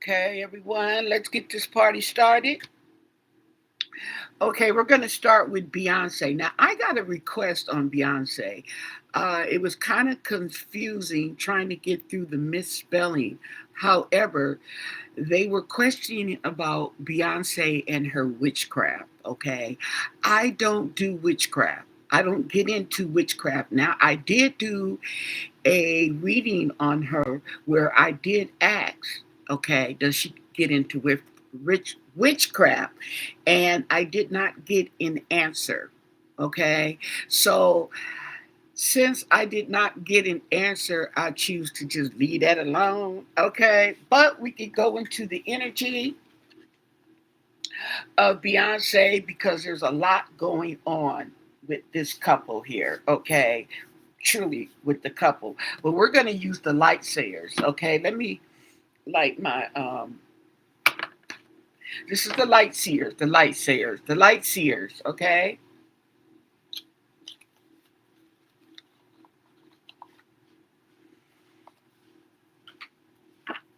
Okay, everyone, let's get this party started. Okay, we're going to start with Beyonce. Now, I got a request on Beyonce. It was kind of confusing trying to get through the misspelling. However, they were questioning about Beyonce and her witchcraft. Okay, I don't do witchcraft. I don't get into witchcraft. Now, I did do a reading on her where I did ask, okay, does she get into witchcraft? And I did not get an answer. Okay, so since I did not get an answer, I choose to just leave that alone. Okay, but we could go into the energy of Beyonce because there's a lot going on with this couple here. Okay, truly with the couple. But we're going to use the light sayers. Okay, let me light my this is the light seers, the light sayers, the light seers. Okay,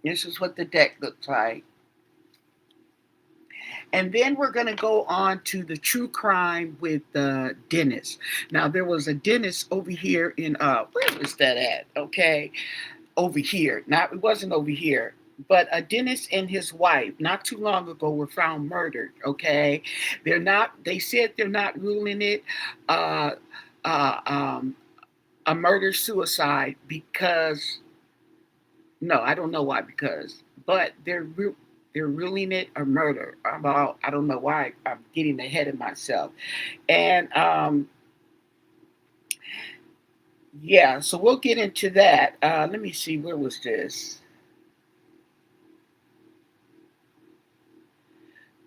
this is what the deck looks like. And then we're going to go on to the true crime with the dentist. Now there was a dentist over here in where was that at? Okay, over here. Not it wasn't over here. But a dentist and his wife not too long ago were found murdered. Okay, they're not. They said they're not ruling it uh, uh, um, a murder suicide because no, I don't know why because, but they're ruling it a murder. I don't know why I'm getting ahead of myself. And yeah, so we'll get into that. Let me see, where was this?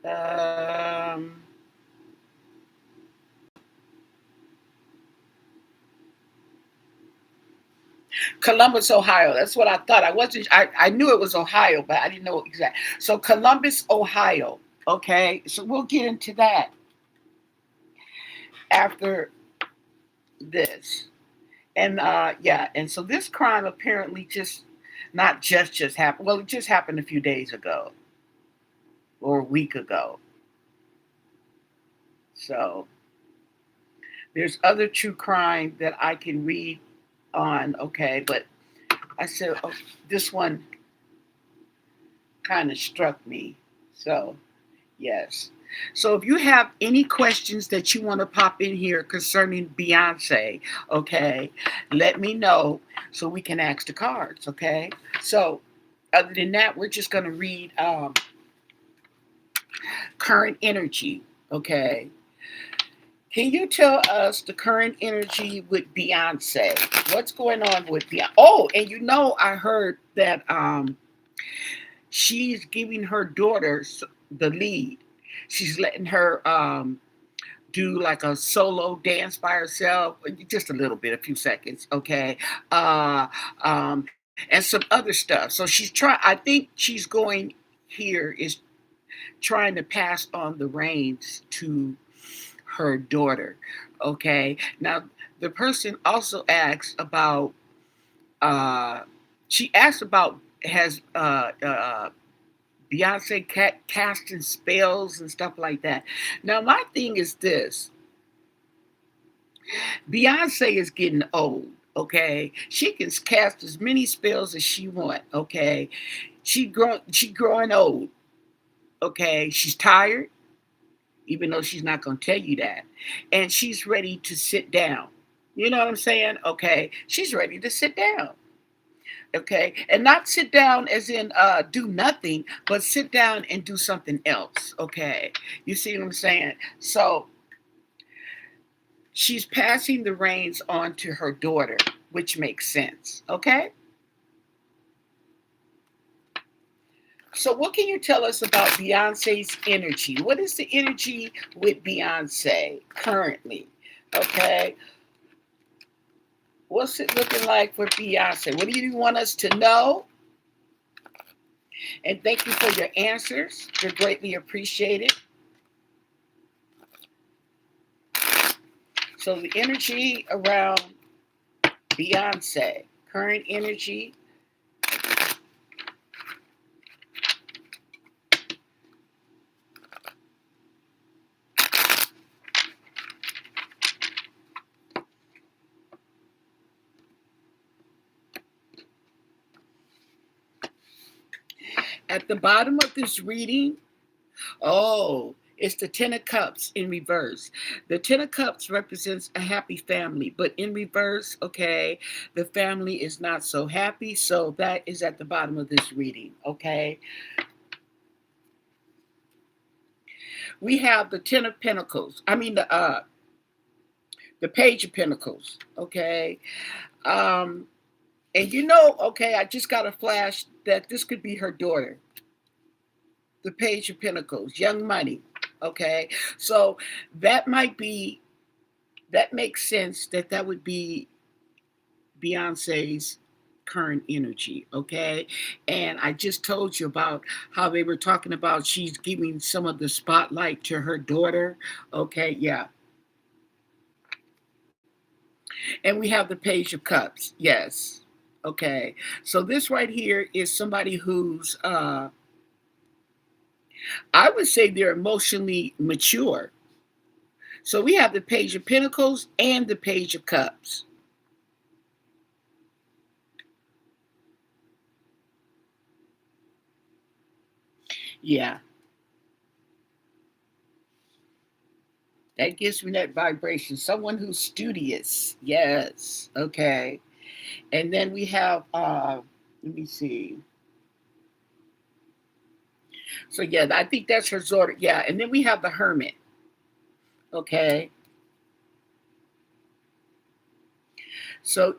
Um, Columbus, Ohio. That's what I thought. I wasn't. I knew it was Ohio, but I didn't know exactly. So Columbus, Ohio. Okay, so we'll get into that after this. And yeah, and so this crime apparently just not just happened. Well, it just happened a few days ago or a week ago. So there's other true crime that I can read on. Okay, but I said oh, this one kind of struck me. So yes. So if you have any questions that you want to pop in here concerning Beyonce, okay, let me know so we can ask the cards, okay? So other than that, we're just going to read current energy, okay? Can you tell us the current energy with Beyonce? What's going on with Beyonce? Oh, and you know, I heard that she's giving her daughter the lead. She's letting her do like a solo dance by herself, just a little bit, a few seconds, okay, and some other stuff. So she's trying. I think she's going here is trying to pass on the reins to her daughter. Okay, now the person also asks about. Uh, she asked about has Beyonce casting spells and stuff like that. Now my thing is this: Beyonce is getting old. Okay, she can cast as many spells as she want. Okay, she growing old. Okay, she's tired, even though she's not going to tell you that, and she's ready to sit down. You know what I'm saying? Okay, she's ready to sit down. Okay, and not sit down as in do nothing, but sit down and do something else. Okay, you see what I'm saying? So she's passing the reins on to her daughter, which makes sense. Okay. So, what can you tell us about Beyonce's energy? What is the energy with Beyonce currently? Okay. What's it looking like for Beyonce? What do you want us to know? And thank you for your answers. They're greatly appreciated. So, the energy around Beyonce, current energy At the bottom of this reading, oh, it's the Ten of Cups in reverse. The Ten of Cups represents a happy family, but in reverse, okay, the family is not so happy. So that is at the bottom of this reading, okay? We have the Ten of Pentacles. I mean the Page of Pentacles, okay? Um, and okay, I just got a flash that this could be her daughter. The Page of Pentacles, young money, okay? So that might be, that makes sense that that would be Beyonce's current energy, okay? And I just told you about how they were talking about she's giving some of the spotlight to her daughter, okay? Yeah. And we have the Page of Cups, yes. Okay, so this right here is somebody who's, I would say they're emotionally mature. So we have the Page of Pentacles and the Page of Cups. Yeah, that gives me that vibration. Someone who's studious. Yes. Okay. And then we have let me see. So yeah, I think that's her daughter. Yeah. And then we have the Hermit. Okay. So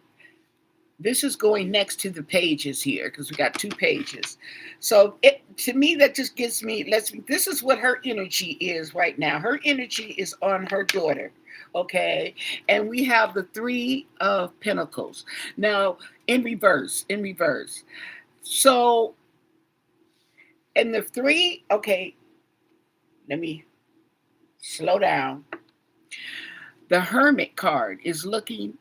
this is going next to the pages here because we got two pages. So it, to me, that just gives me, lets me, this is what her energy is right now. Her energy is on her daughter. Okay. And we have the Three of Pentacles. Now, in reverse, in reverse. So, and the three, okay, let me slow down. The Hermit card is looking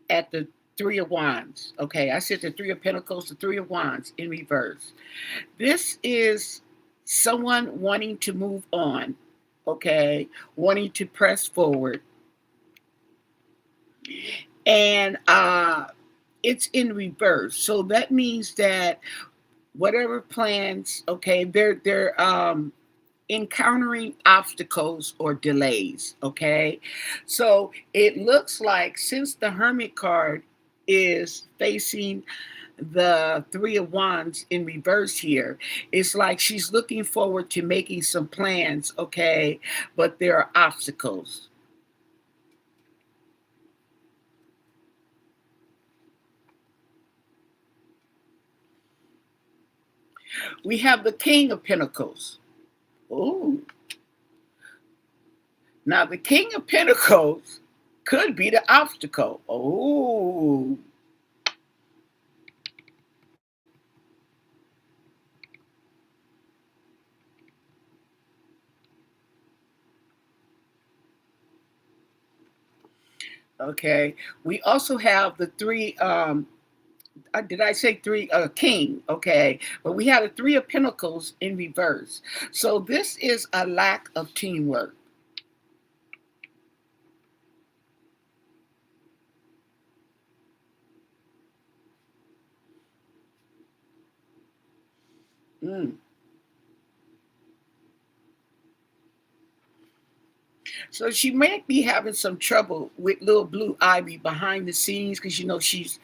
at the Three of Wands. Okay, I said the Three of Pentacles, the Three of Wands in reverse. This is someone wanting to move on, okay, wanting to press forward. And it's in reverse. So that means that whatever plans, okay, they're encountering obstacles or delays, okay? So it looks like since the Hermit card is facing the Three of Wands in reverse here, it's like she's looking forward to making some plans, okay? But there are obstacles. We have the King of Pentacles. Oh, now the King of Pentacles could be the obstacle. Oh, okay. We also have the three did I say three? King, okay. But we have the Three of Pentacles in reverse. So this is a lack of teamwork. Mm. So she might be having some trouble with little Blue Ivy behind the scenes because she's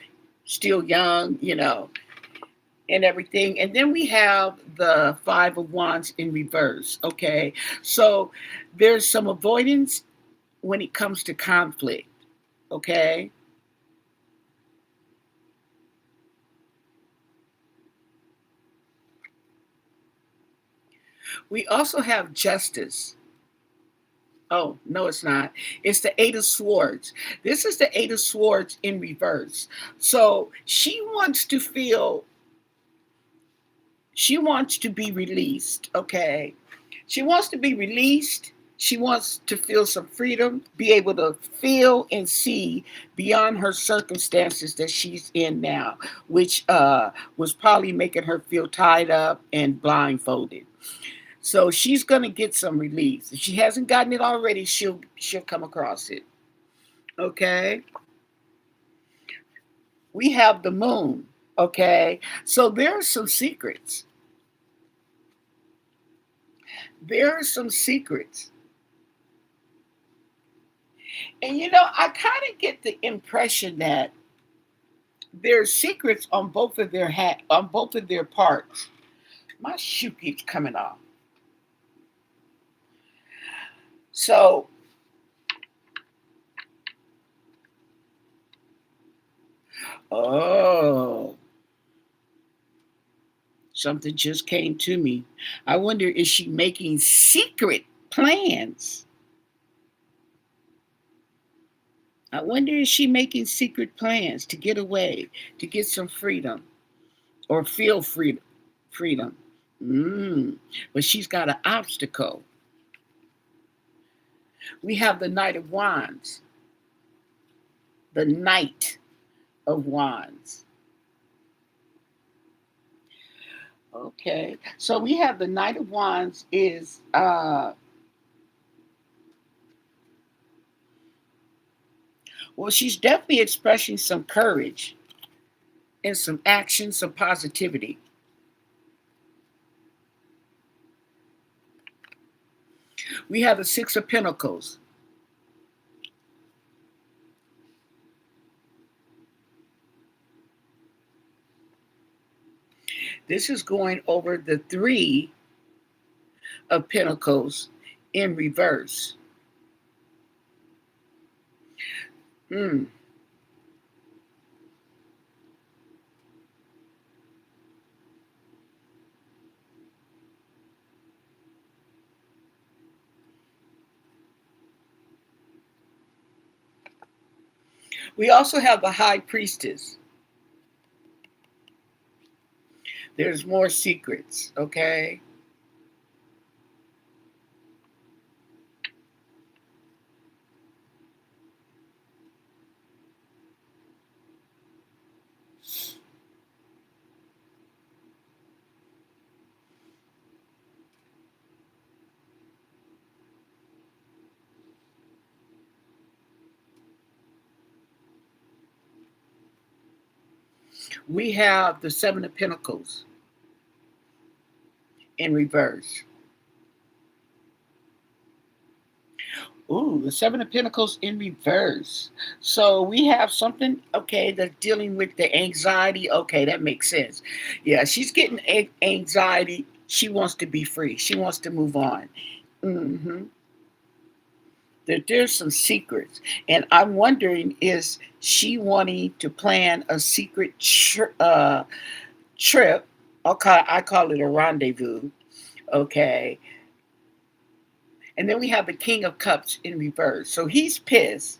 still young, and everything. And then we have the Five of Wands in reverse. Okay. So there's some avoidance when it comes to conflict. Okay. We also have justice. Oh, no, it's not. It's the Eight of Swords. This is the Eight of Swords in reverse. So she wants to be released. Okay. She wants to be released. She wants to feel some freedom, be able to feel and see beyond her circumstances that she's in now, which was probably making her feel tied up and blindfolded. So she's gonna get some relief. If she hasn't gotten it already, she'll come across it. Okay. We have the moon. Okay. So there are some secrets. There are some secrets. And I kind of get the impression that there's secrets on both of their parts. My shoe keeps coming off. So, oh, something just came to me. I wonder, is she making secret plans? I wonder, is she making secret plans to get away, to get some freedom, or feel freedom? Freedom. Mm. But she's got an obstacle. We have the Knight of Wands. The Knight of Wands. Okay. So we have the Knight of Wands is well, she's definitely expressing some courage and some action, some positivity. We have the Six of Pentacles. This is going over the Three of Pentacles in reverse. Mm. We also have the High Priestess. There's more secrets, okay? We have the Seven of Pentacles in reverse. Ooh, the Seven of Pentacles in reverse. So we have something, okay, that's dealing with the anxiety. Okay, that makes sense. Yeah, she's getting anxiety. She wants to be free. She wants to move on. Hmm. There's some secrets. And I'm wondering, is she wanting to plan a secret trip? Okay, I call it a rendezvous. Okay. And then we have the King of Cups in reverse. So he's pissed.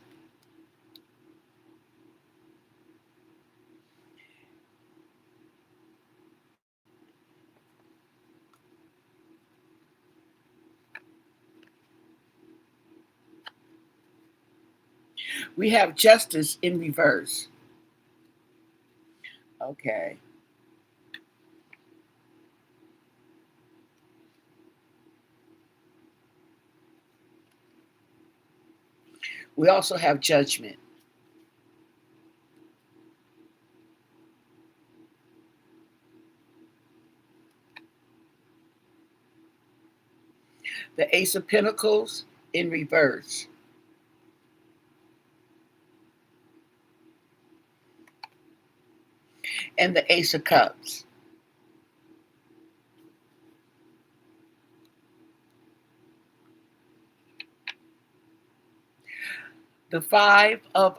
We have Justice in reverse. Okay. We also have Judgment. The Ace of Pentacles in reverse. And the Ace of Cups. The Five of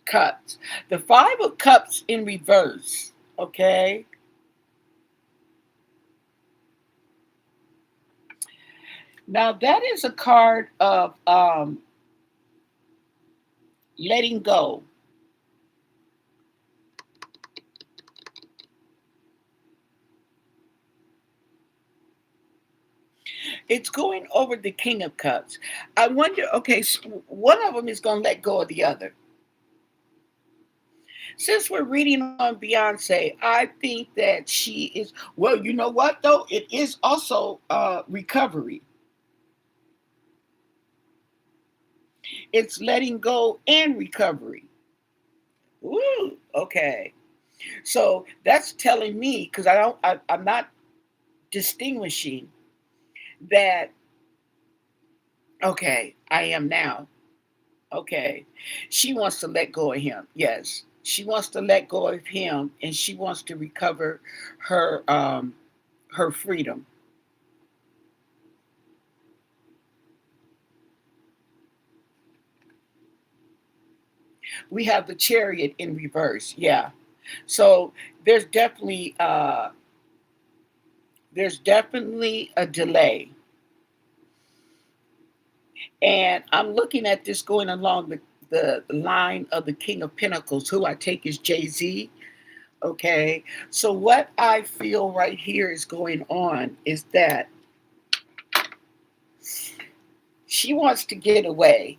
Cups. The Five of Cups in reverse. Okay. Now that is a card of letting go. It's going over the King of Cups. I wonder, okay, so one of them is going to let go of the other. Since we're reading on Beyonce, I think that she is, well, you know what, though? It is also recovery. It's letting go and recovery. Ooh, okay. So that's telling me, because I'm not distinguishing that, okay, I am now. Okay. She wants to let go of him. Yes. She wants to let go of him and she wants to recover her her freedom. We have the chariot in reverse. Yeah. So there's definitely uh there's definitely a delay. And I'm looking at this going along the line of the King of Pentacles, who I take is Jay-Z. Okay. So what I feel right here is going on is that she wants to get away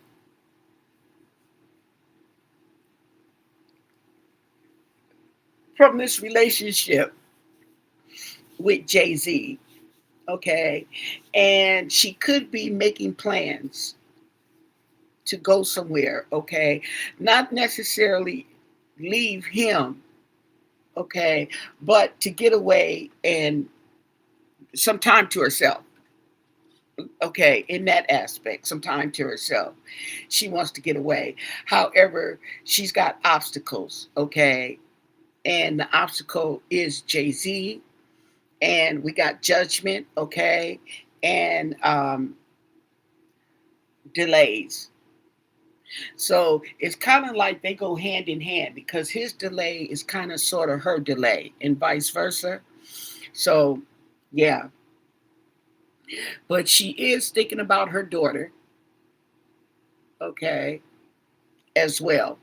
from this relationship with Jay-Z. Okay. And she could be making plans to go somewhere. Okay. Not necessarily leave him. Okay. But to get away and some time to herself. Okay, in that aspect, some time to herself. She wants to get away. However, she's got obstacles, okay? And the obstacle is Jay-Z, and we got judgment, okay? And delays. So it's kind of like they go hand in hand because his delay is kind of sort of her delay and vice versa. So, yeah. But she is thinking about her daughter, okay, as well.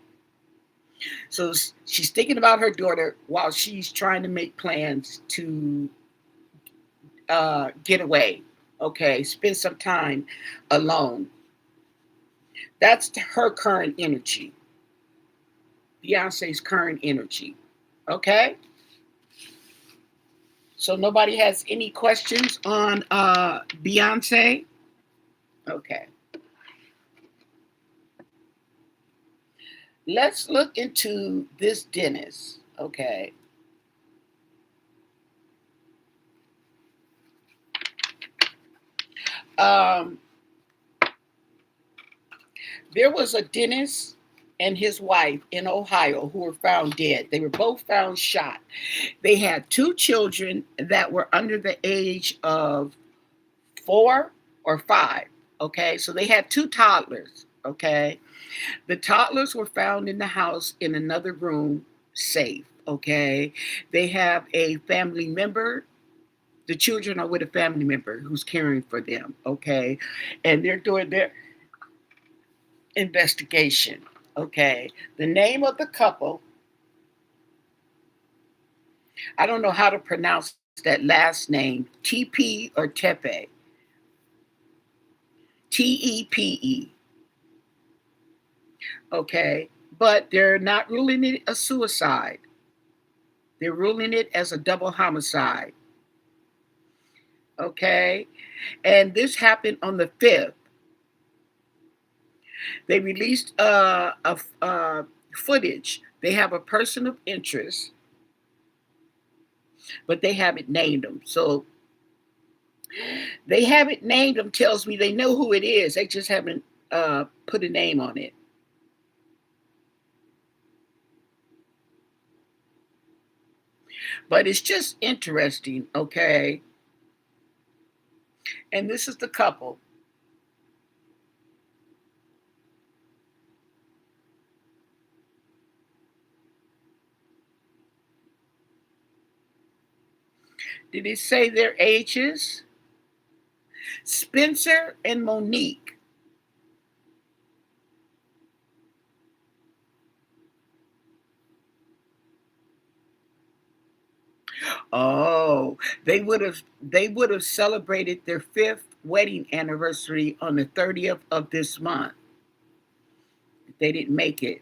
So she's thinking about her daughter while she's trying to make plans to get away. Okay, spend some time alone. That's her current energy. Beyonce's current energy. Okay, so nobody has any questions on Beyonce. Okay, let's look into this dentist. Okay, um, there was a dentist and his wife in Ohio who were found dead. They were both found shot. They had two children that were under the age of 4 or 5. Okay, so they had two toddlers. Okay, the toddlers were found in the house in another room, safe. Okay, they have a family member. The children are with a family member who's caring for them. Okay, and they're doing their investigation. Okay, the name of the couple, I don't know how to pronounce that last name, TP or Tepe, Tepe. Okay, but they're not ruling it a suicide. They're ruling it as a double homicide. Okay, and this happened on the 5th. They released footage. They have a person of interest, but they haven't named them. So they haven't named them tells me they know who it is. They just haven't put a name on it. But it's just interesting, okay? And this is the couple. Did it say their ages? Spencer and Monique. Oh, they would have celebrated their 5th wedding anniversary on the 30th of this month. They didn't make it.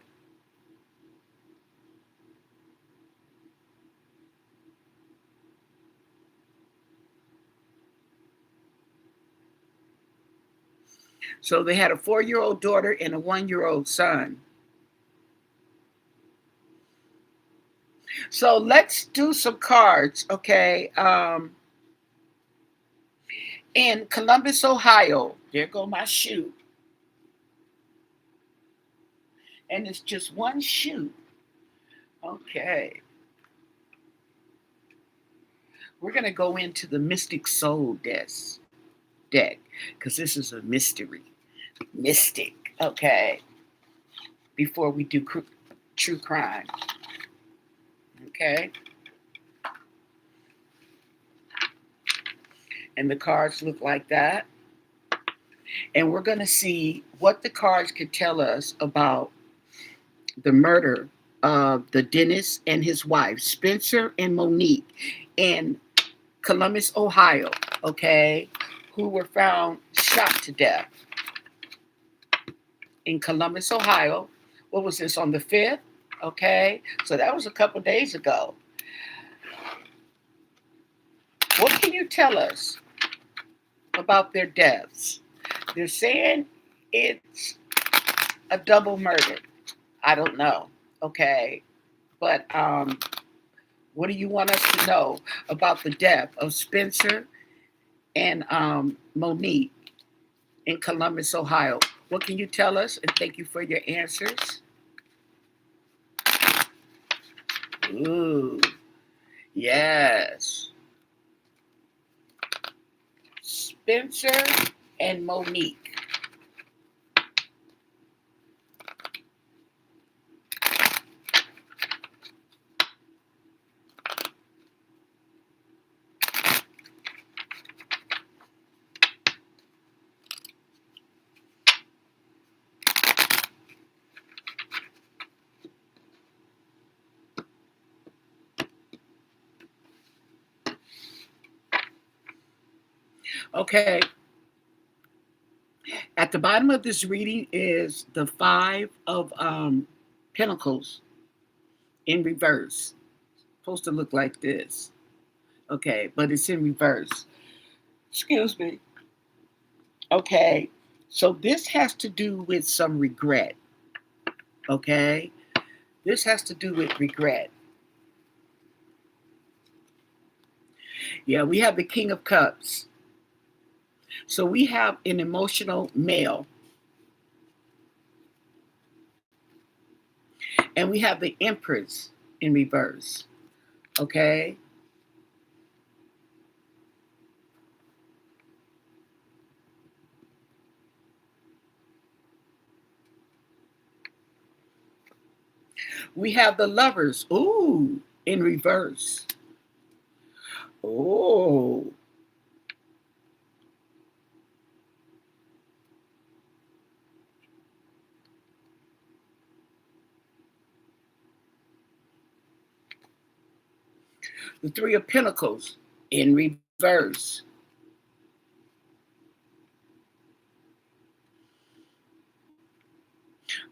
So they had a 4-year-old daughter and a 1-year-old son. So let's do some cards, okay? In Columbus, Ohio. There go my shoe. And it's just one shoe. Okay. We're going to go into the Mystic Soul deck because this is a mystery. Mystic. Okay. Before we do true crime. Okay. And the cards look like that. And we're going to see what the cards could tell us about the murder of the dentist and his wife, Spencer and Monique, in Columbus, Ohio, okay, who were found shot to death in Columbus, Ohio. What was this, on the 5th? Okay, so that was a couple days ago. What can you tell us about their deaths? They're saying it's a double murder. I don't know, okay, but what do you want us to know about the death of Spencer and Monique in Columbus, Ohio? What can you tell us? And thank you for your answers. Ooh, yes. Spencer and Monique. Okay. At the bottom of this reading is the 5 of Pentacles in reverse. Supposed to look like this. Okay, but it's in reverse. Excuse me. Okay, so this has to do with some regret. Okay, this has to do with regret. Yeah, we have the King of Cups. So we have an emotional male. And we have the Empress in reverse. Okay. We have the Lovers. Ooh, in reverse. Oh. The 3 of Pentacles in reverse.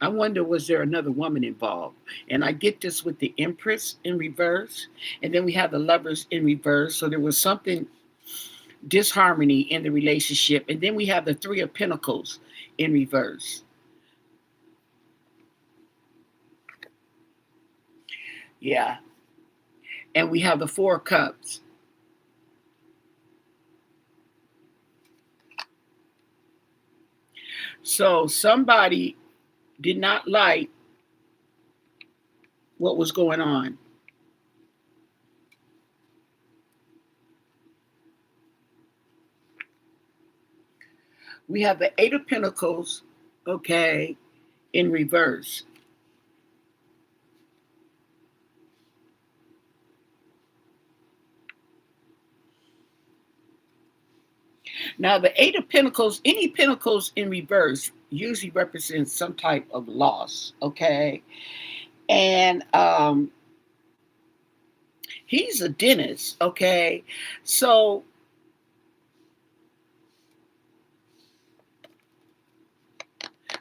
I wonder, was there another woman involved? And I get this with the Empress in reverse. And then we have the Lovers in reverse. So there was something disharmony in the relationship. And then we have the 3 of Pentacles in reverse. Yeah. And we have the 4 of Cups. So somebody did not like what was going on. We have the 8 of Pentacles, okay, in reverse. Now, the 8 of Pentacles, any Pentacles in reverse usually represents some type of loss, okay? And he's a dentist, okay? So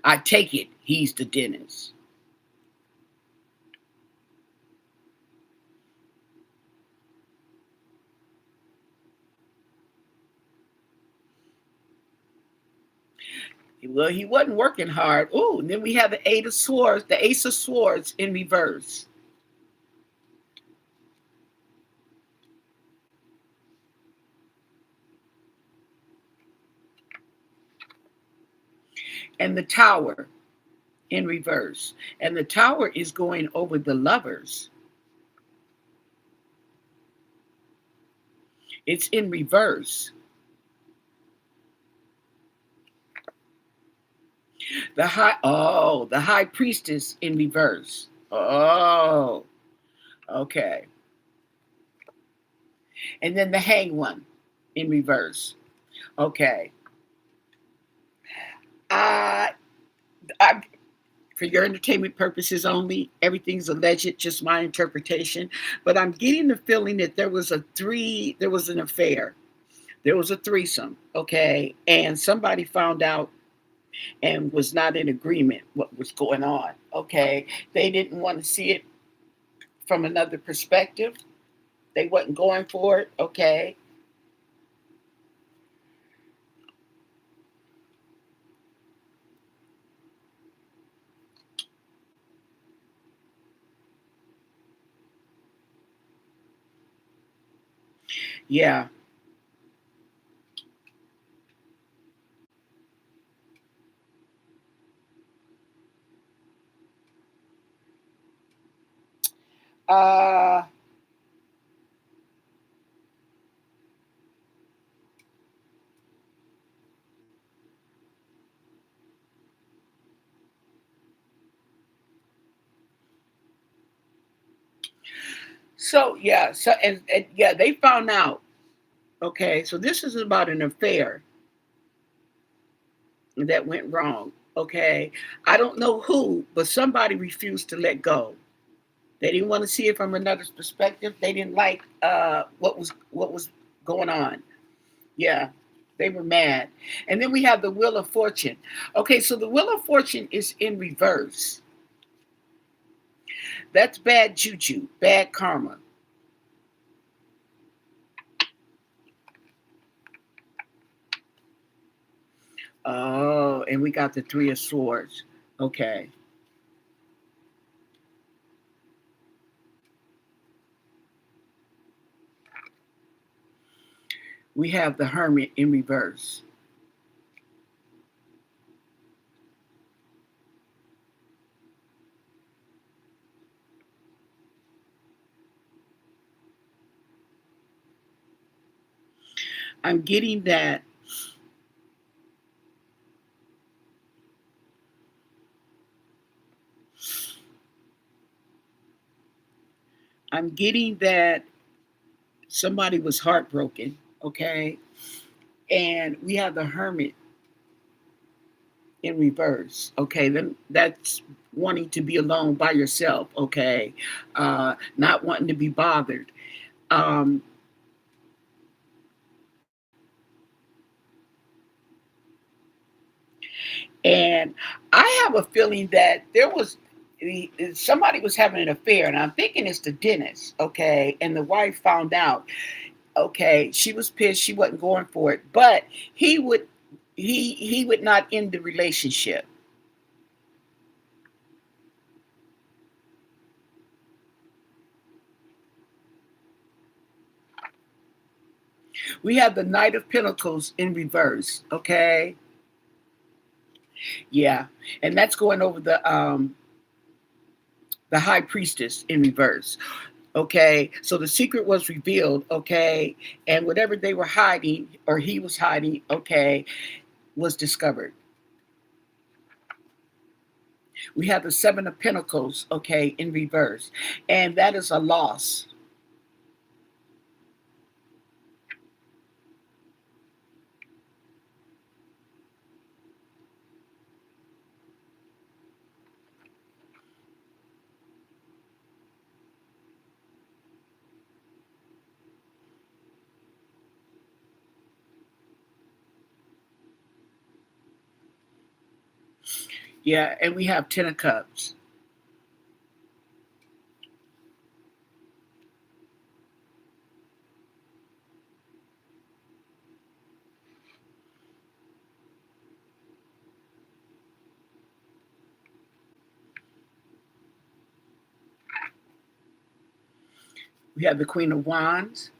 I take it he's the dentist. Well, he wasn't working hard. Ooh, and then we have the 8 of Swords, the Ace of Swords in reverse. and the Tower in reverse. And the Tower is going over the Lovers. It's in reverse. The High Priestess in reverse. Oh, okay. And then the Hanged One in reverse. Okay. Uh, I, for your entertainment purposes only, everything's alleged, just my interpretation. But I'm getting the feeling that there was an affair. There was a threesome, okay? And somebody found out and was not in agreement what was going on, okay? They didn't want to see it from another perspective. They wasn't going for it, okay? Yeah. Uh so yeah, they found out. Okay, so this is about an affair that went wrong. Okay, I don't know who, but somebody refused to let go. They didn't want to see it from another perspective. They didn't like what was going on. Yeah, they were mad. And then we have the Wheel of Fortune. Okay, so the Wheel of Fortune is in reverse. That's bad juju, bad karma. Oh, and we got the Three of Swords. Okay. We have the Hermit in reverse. I'm getting that I'm getting that somebody was heartbroken, okay? And we have the Hermit in reverse. Okay, then that's wanting to be alone by yourself. Okay, not wanting to be bothered. Um, and I have a feeling that somebody was having an affair, and I'm thinking it's the dentist. Okay, and the wife found out. Okay, she was pissed. She wasn't going for it, but he would he would not end the relationship. We have the Knight of Pentacles in reverse. Okay, yeah, and that's going over the High Priestess in reverse. Okay, so the secret was revealed. Okay, and whatever they were hiding or he was hiding, okay, was discovered. We have the Seven of Pentacles, okay, in reverse, and that is a loss. Yeah, and we have Ten of Cups. We have the Queen of Wands.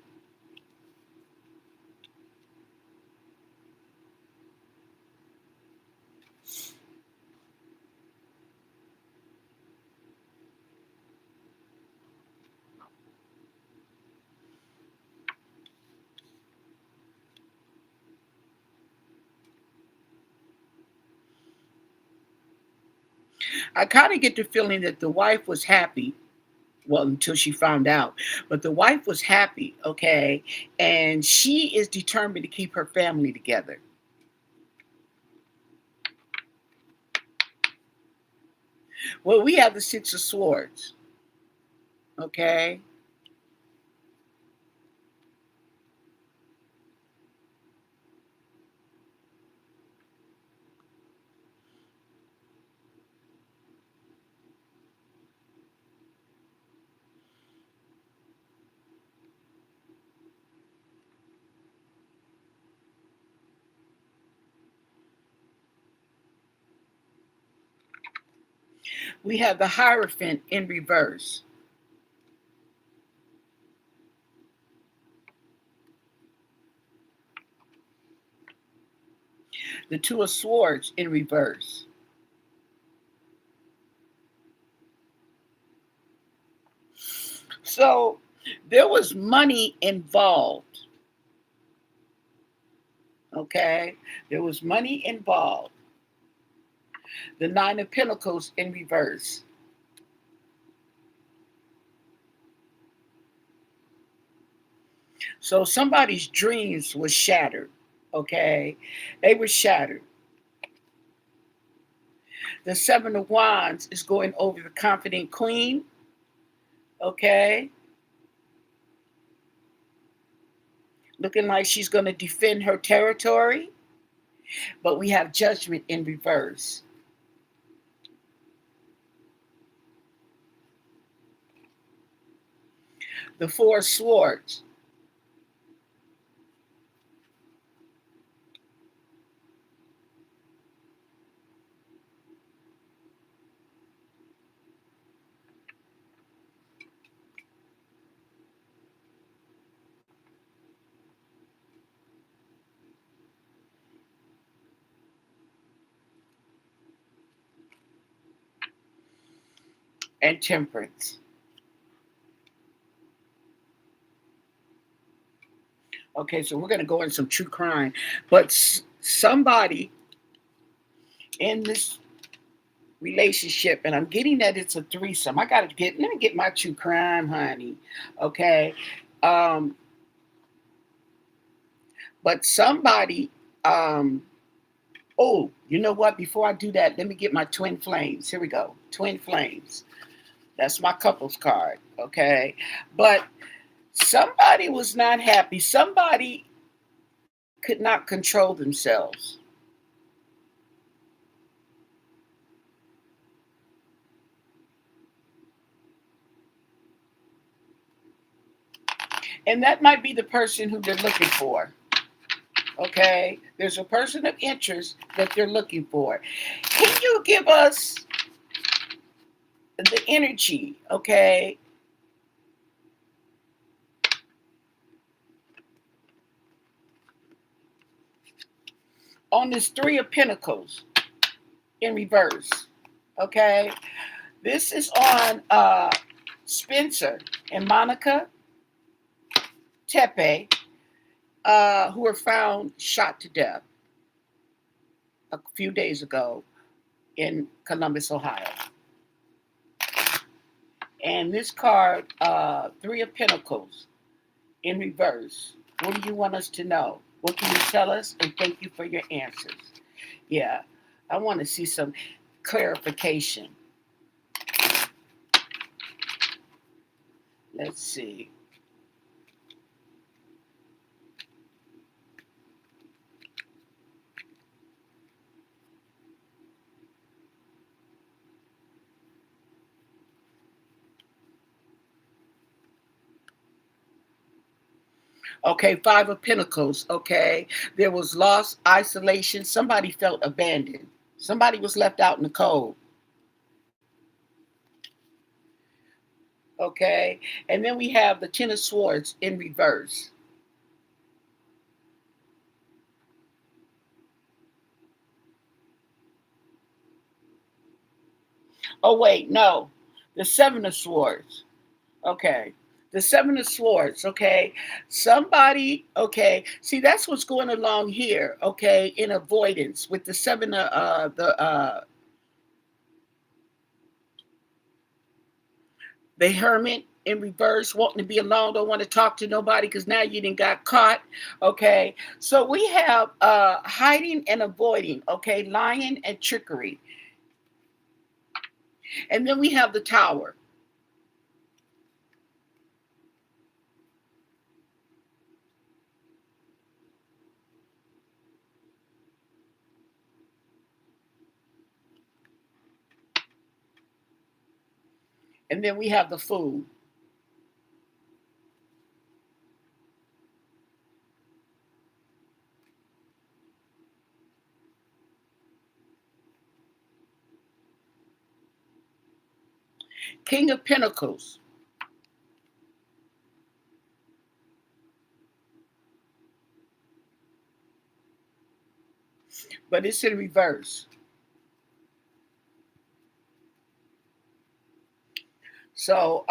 I kind of get the feeling that the wife was happy. Well, until she found out. But the wife was happy, okay? And she is determined to keep her family together. Well, we have the Six of Swords, okay? We have the Hierophant in reverse, the Two of Swords in reverse. So there was money involved, okay? There was money involved. The Nine of Pentacles in reverse. So somebody's dreams was shattered, okay? They were shattered. The Seven of Wands is going over the Confident Queen, okay? Looking like she's going to defend her territory, but we have Judgment in reverse. The Four of Swords. And Temperance. Okay, so we're going to go in some true crime. But somebody in this relationship, and I'm getting that it's a threesome. Let me get my true crime, honey. Okay. Um, but somebody, oh, you know what? Before I do that, let me get my twin flames. Here we go. Twin flames. That's my couples card. Okay. But somebody was not happy. Somebody could not control themselves. And that might be the person who they're looking for. Okay? There's a person of interest that they're looking for. Can you give us the energy, okay? On this Three of Pentacles in reverse. Okay? This is on Spencer and Monica Tepe, who were found shot to death a few days ago in Columbus, Ohio. And this card, Three of Pentacles in reverse. What do you want us to know? What can you tell us? And thank you for your answers. Yeah, I want to see some clarification. Let's see. Okay, Five of Pentacles. Okay, there was loss, isolation. Somebody felt abandoned. Somebody was left out in the cold. Okay, and then we have the Ten of Swords in reverse. Oh, wait, no, the Seven of Swords. Okay, the Seven of Swords. Okay, somebody. Okay, see, that's what's going along here. Okay, in avoidance with the seven. The The Hermit in reverse, wanting to be alone, don't want to talk to nobody because now you didn't got caught. Okay. So we have hiding and avoiding, okay, lying and trickery. And then we have the Tower. And then we have the Fool. King of Pentacles. But it's in reverse. So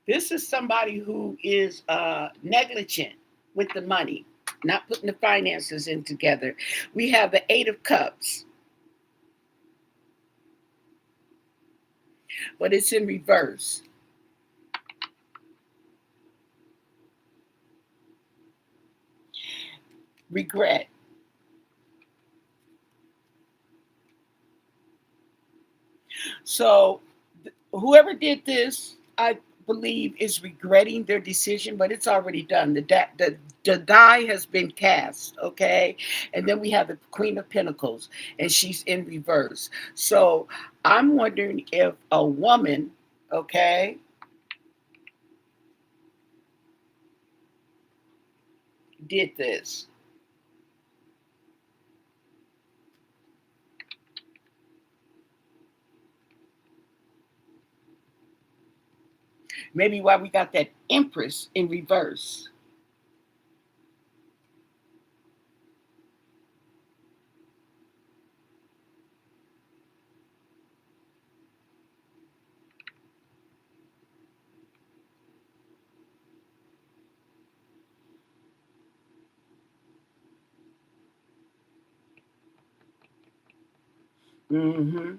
this is somebody who is negligent with the money, not putting the finances in together. We have the Eight of Cups, but it's in reverse. Regret. So whoever did this, I believe, is regretting their decision, but it's already done. The die has been cast, okay? And then we have the Queen of Pentacles, and she's in reverse. So I'm wondering if a woman, okay, did this. Maybe why we got that Empress in reverse. Mm-hmm.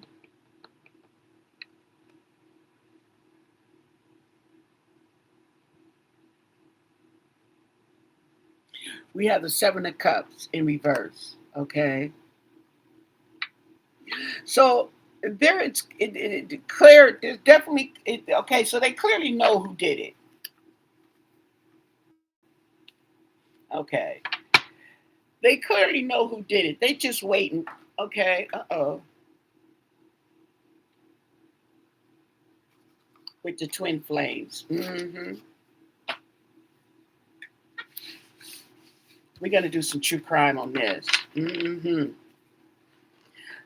We have the Seven of Cups in reverse, okay? So there it clear. There's definitely okay. So they clearly know who did it. Okay, they clearly know who did it. They just waiting. Okay. Uh-oh. With the twin flames. Mm-hmm. We're gonna do some true crime on this. Mm-hmm.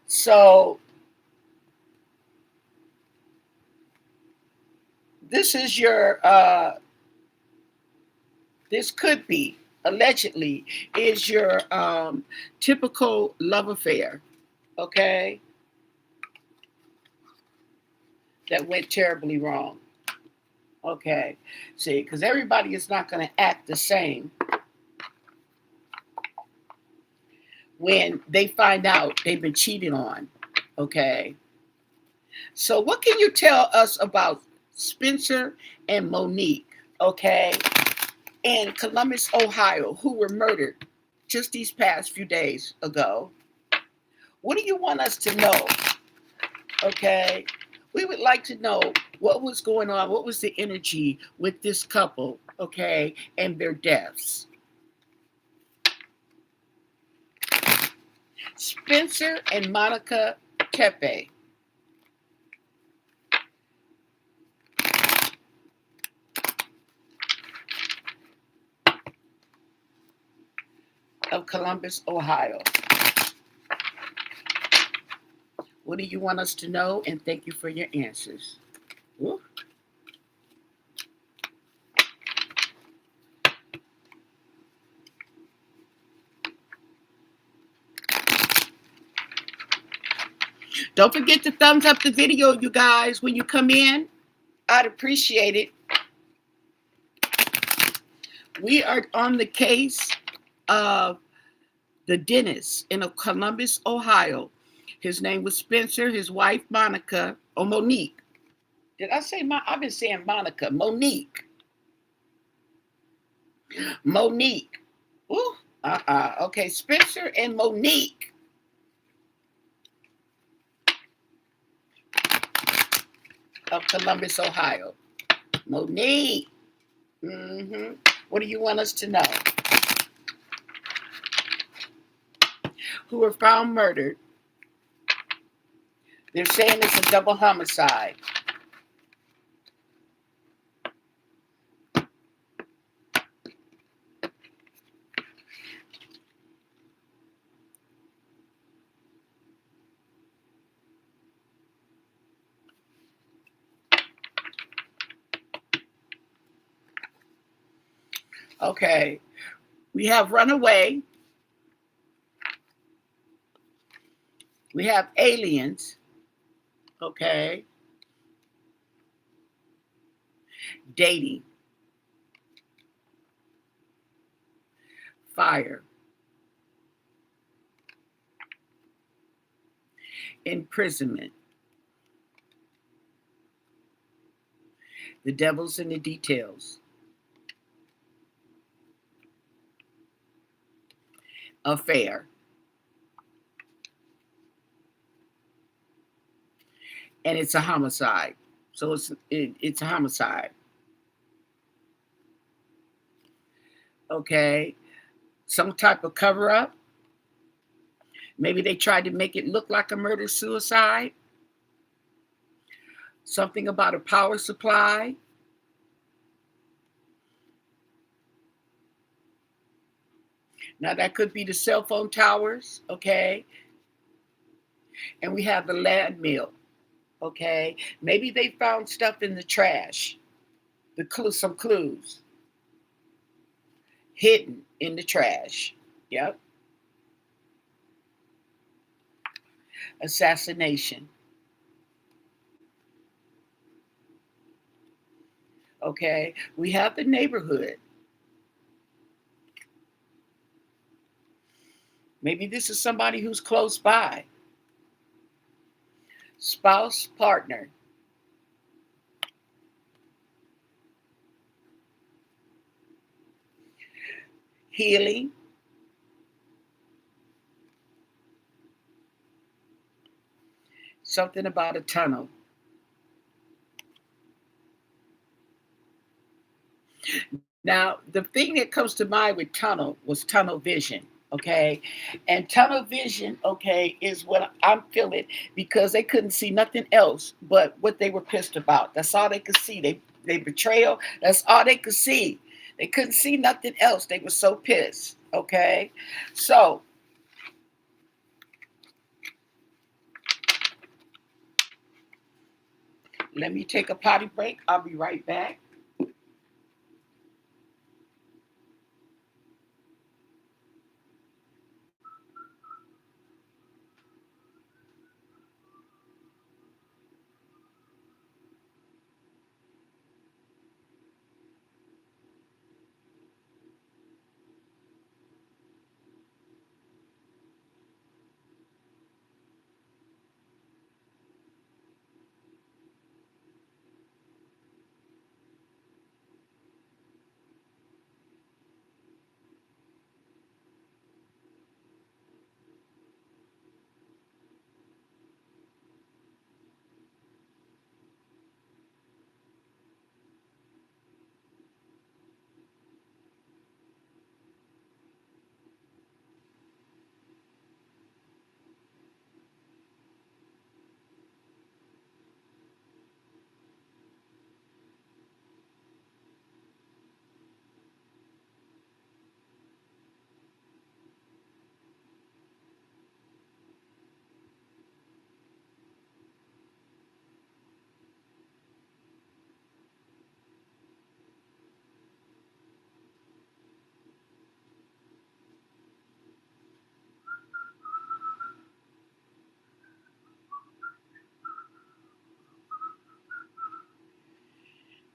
So this is your. This could be allegedly is your typical love affair. Okay, that went terribly wrong. Okay, see, because everybody is not going to act the same when they find out they've been cheated on. Okay, so what can you tell us about Spencer and Monique? Okay, in Columbus, Ohio, who were murdered just these past few days ago. What do you want us to know? Okay, we would like to know what was going on, what was the energy with this couple, okay, and their deaths. Spencer and Monica Tepe of Columbus, Ohio. What do you want us to know? And thank you for your answers. Ooh. Don't forget to thumbs up the video, you guys, when you come in. I'd appreciate it. We are on the case of the dentist in Columbus, Ohio. His name was Spencer, his wife Monica, or Monique. Did I say I've been saying Monica. Monique. Monique. Ooh, okay, Spencer and Monique of Columbus, Ohio. Monique. What do you want us to know? Who were found murdered. They're saying it's a double homicide. Okay. We have runaway. We have aliens. Okay. Dating. Fire. Imprisonment. The devil's in the details. Affair. And it's a homicide. So it's a homicide. Okay. Some type of cover up. Maybe they tried to make it look like a murder suicide. Something about a power supply. Now that could be the cell phone towers, okay? And we have the land mill, okay? Maybe they found stuff in the trash, some clues hidden in the trash. Yep. Assassination. Okay. We have the neighborhood. Maybe this is somebody who's close by. Spouse, partner. Healing. Something about a tunnel. Now, the thing that comes to mind with tunnel was tunnel vision, okay? And tunnel vision, okay, is what I'm feeling because they couldn't see nothing else but what they were pissed about. That's all they could see. They betrayal, that's all they could see. They couldn't see nothing else. They were so pissed, okay? So, let me take a potty break. I'll be right back.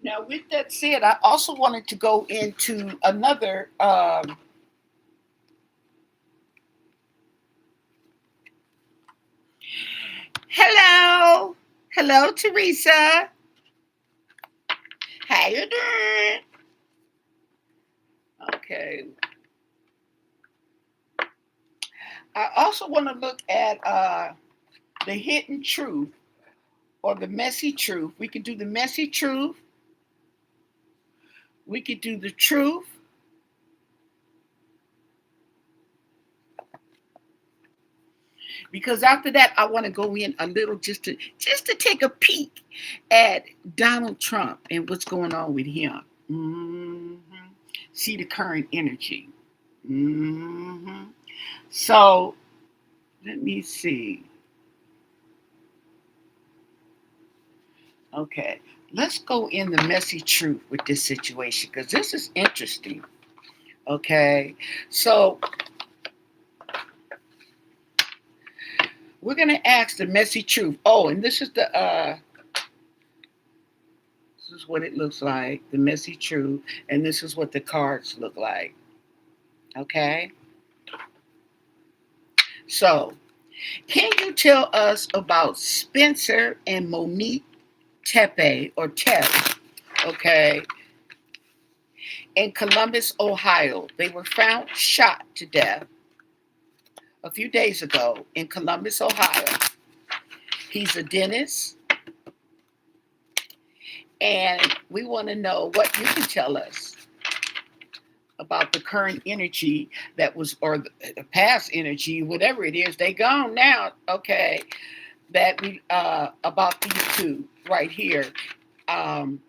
Now, with that said, I also wanted to go into another Hello, Teresa. How you doing? Okay. I also want to look at the hidden truth or the messy truth. We could do the messy truth. We could do the truth. Because after that, I want to go in a little just to take a peek at Donald Trump and what's going on with him. See the current energy. So let me see. Okay, let's go in the messy truth with this situation because this is interesting. Okay, so we're gonna ask the messy truth. Oh, and this is this is what it looks like, the messy truth, and this is what the cards look like. Okay, so can you tell us about Spencer and Monique Tepe or Tep? Okay, in Columbus, Ohio, they were found shot to death a few days ago in Columbus, Ohio. He's a dentist, and we want to know what you can tell us about the current energy that was, or the past energy, whatever it is. They gone now, okay? That we about these two right here, um,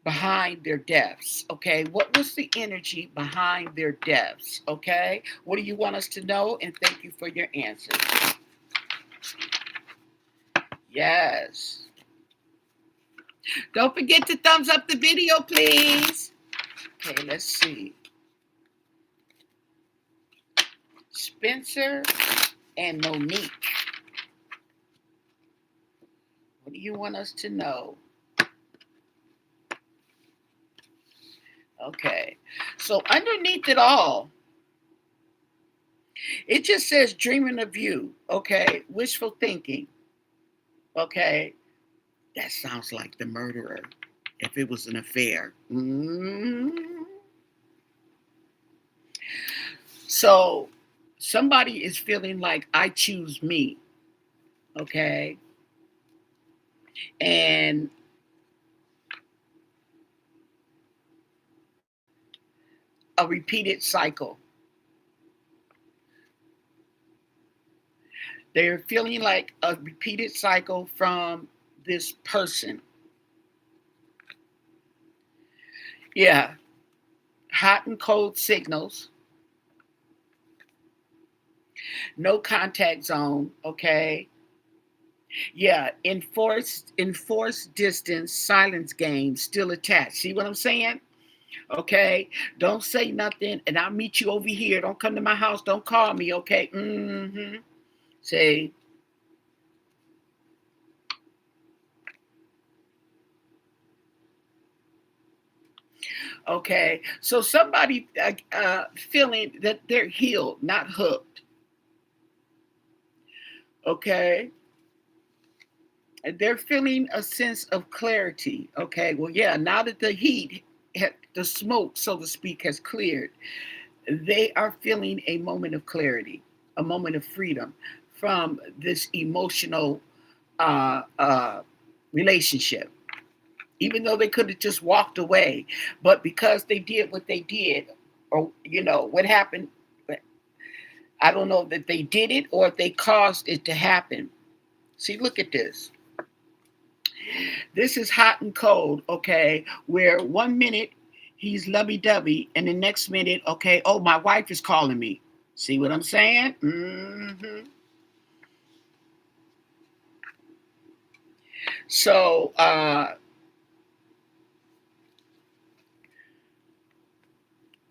behind their deaths. Okay, what was the energy behind their deaths? Okay, what do you want us to know? And thank you for your answers. Yes. Don't forget to thumbs up the video, please. Okay, let's see. Spencer and Monique. What do you want us to know? Okay, so underneath it all, it just says dreaming of you. Okay, wishful thinking. Okay, that sounds like the murderer if it was an affair. So somebody is feeling like I choose me. Okay, and a repeated cycle. They're feeling like a repeated cycle from this person. Yeah, hot and cold signals, no contact zone, okay? Yeah, enforced distance, silence game, still attached. See what I'm saying? Okay, don't say nothing, and I'll meet you over here. Don't come to my house. Don't call me. Okay. Say, okay. So somebody feeling that they're healed, not hooked. Okay, and they're feeling a sense of clarity. Okay, well, yeah. Now that the heat, the smoke, so to speak, has cleared, they are feeling a moment of clarity, a moment of freedom from this emotional uh, uh, relationship. Even though they could have just walked away, but because they did what they did, or what happened, I don't know that they did it or if they caused it to happen. See, look at this. This is hot and cold, okay? Where 1 minute he's lovey-dovey, and the next minute, okay, oh, my wife is calling me. See what I'm saying? So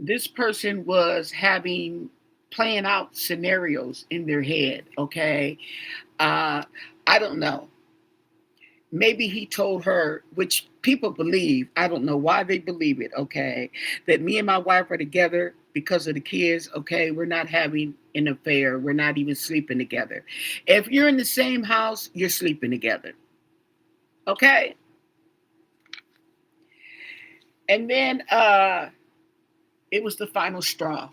this person was playing out scenarios in their head, okay? I don't know. Maybe he told her, which people believe, I don't know why they believe it, okay, that me and my wife are together, because of the kids, okay, we're not having an affair. We're not even sleeping together. If you're in the same house, you're sleeping together. Okay? And then it was the final straw.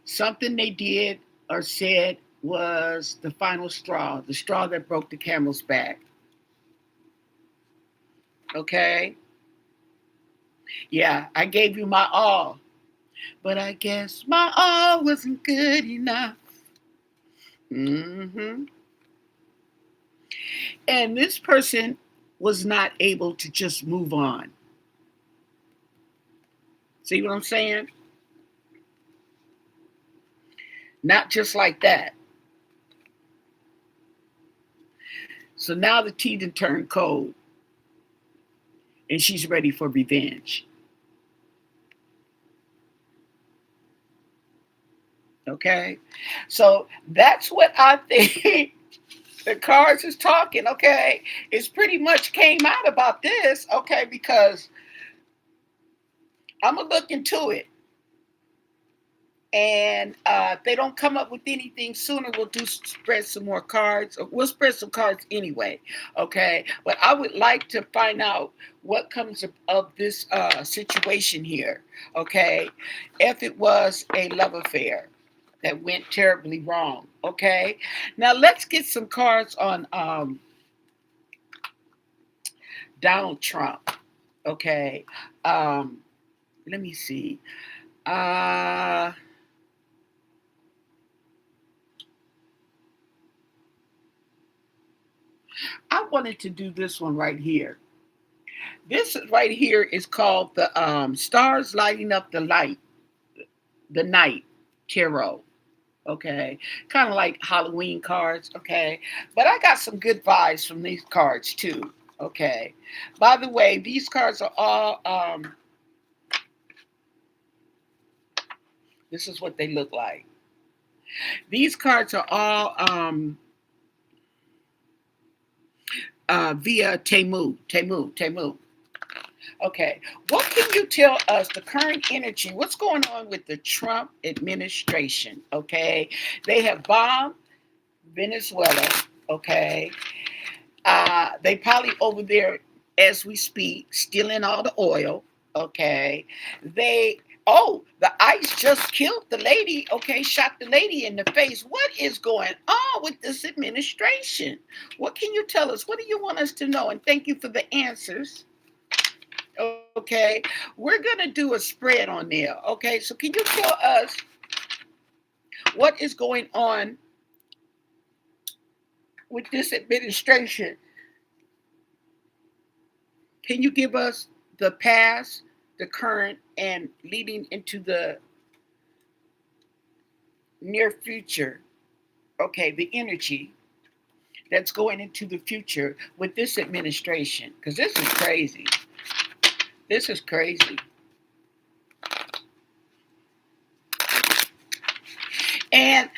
Something they did or said was the final straw, the straw that broke the camel's back. Okay? Yeah, I gave you my all, but I guess my all wasn't good enough. hmm And this person was not able to just move on. See what I'm saying? Not just like that. So now the tea done turned cold and she's ready for revenge. Okay? So that's what I think the cards is talking, okay? It's pretty much came out about this, okay, because I'm going to look into it. And if they don't come up with anything sooner, we'll spread some more cards. We'll spread some cards anyway, okay? But I would like to find out what comes of this situation here, okay? If it was a love affair that went terribly wrong, okay? Now let's get some cards on Donald Trump, okay? Let me see. I wanted to do this one right here. This right here is called the Stars Lighting Up the Night Tarot. Okay, kind of like Halloween cards. Okay, but I got some good vibes from these cards too. Okay, by the way, these cards are all. This is what they look like. These cards are all via Temu. Okay, what can you tell us the current energy? What's going on with the Trump administration? Okay, they have bombed Venezuela. Okay, they probably over there as we speak, stealing all the oil. Okay, the ICE just killed the lady. Okay, shot the lady in the face. What is going on with this administration? What can you tell us? What do you want us to know? And thank you for the answers. Okay, we're gonna do a spread on there. Okay, so can you tell us what is going on with this administration? Can you give us the past, the current, and leading into the near future? Okay, the energy that's going into the future with this administration, because this is crazy. This is crazy. And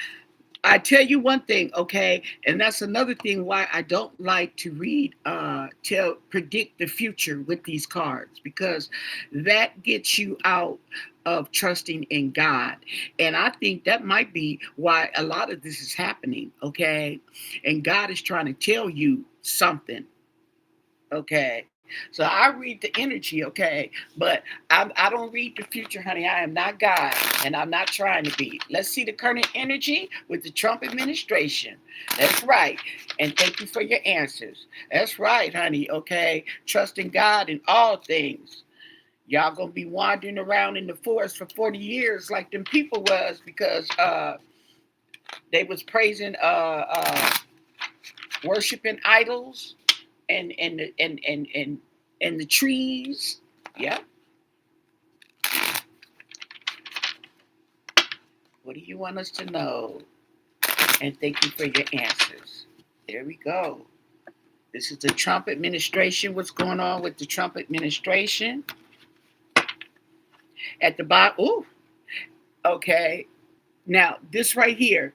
I tell you one thing, okay, and that's another thing why I don't like to read, predict the future with these cards, because that gets you out of trusting in God. And I think that might be why a lot of this is happening, okay? And God is trying to tell you something, okay? So I read the energy, okay, but I don't read the future, honey. I am not God, and I'm not trying to be. Let's see the current energy with the Trump administration. That's right, and thank you for your answers. That's right, honey, okay. Trusting God in all things. Y'all gonna be wandering around in the forest for 40 years like them people was because they was praising, worshiping idols and the trees. Yeah. What do you want us to know? And thank you for your answers. There we go. This is the Trump administration. What's going on with the Trump administration? At the bottom. Ooh. Okay. Now, this right here,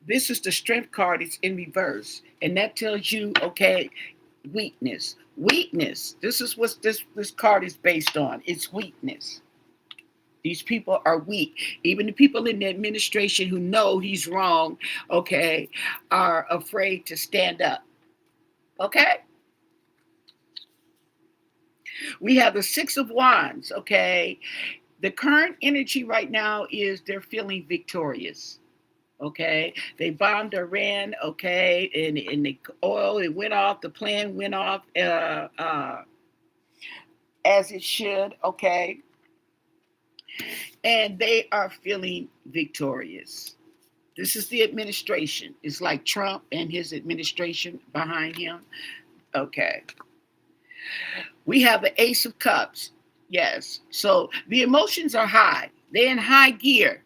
this is the strength card. It's in reverse. And that tells you, okay, Weakness. Weakness. This is what this card is based on. It's weakness. These people are weak. Even the people in the administration who know he's wrong, okay, are afraid to stand up. Okay? We have the Six of Wands, okay? The current energy right now is they're feeling victorious. Okay, they bombed Iran. Okay, and the oil it went off. The plan went off as it should. Okay, and they are feeling victorious. This is the administration. It's like Trump and his administration behind him. Okay, we have the Ace of Cups. Yes, so the emotions are high. They're in high gear.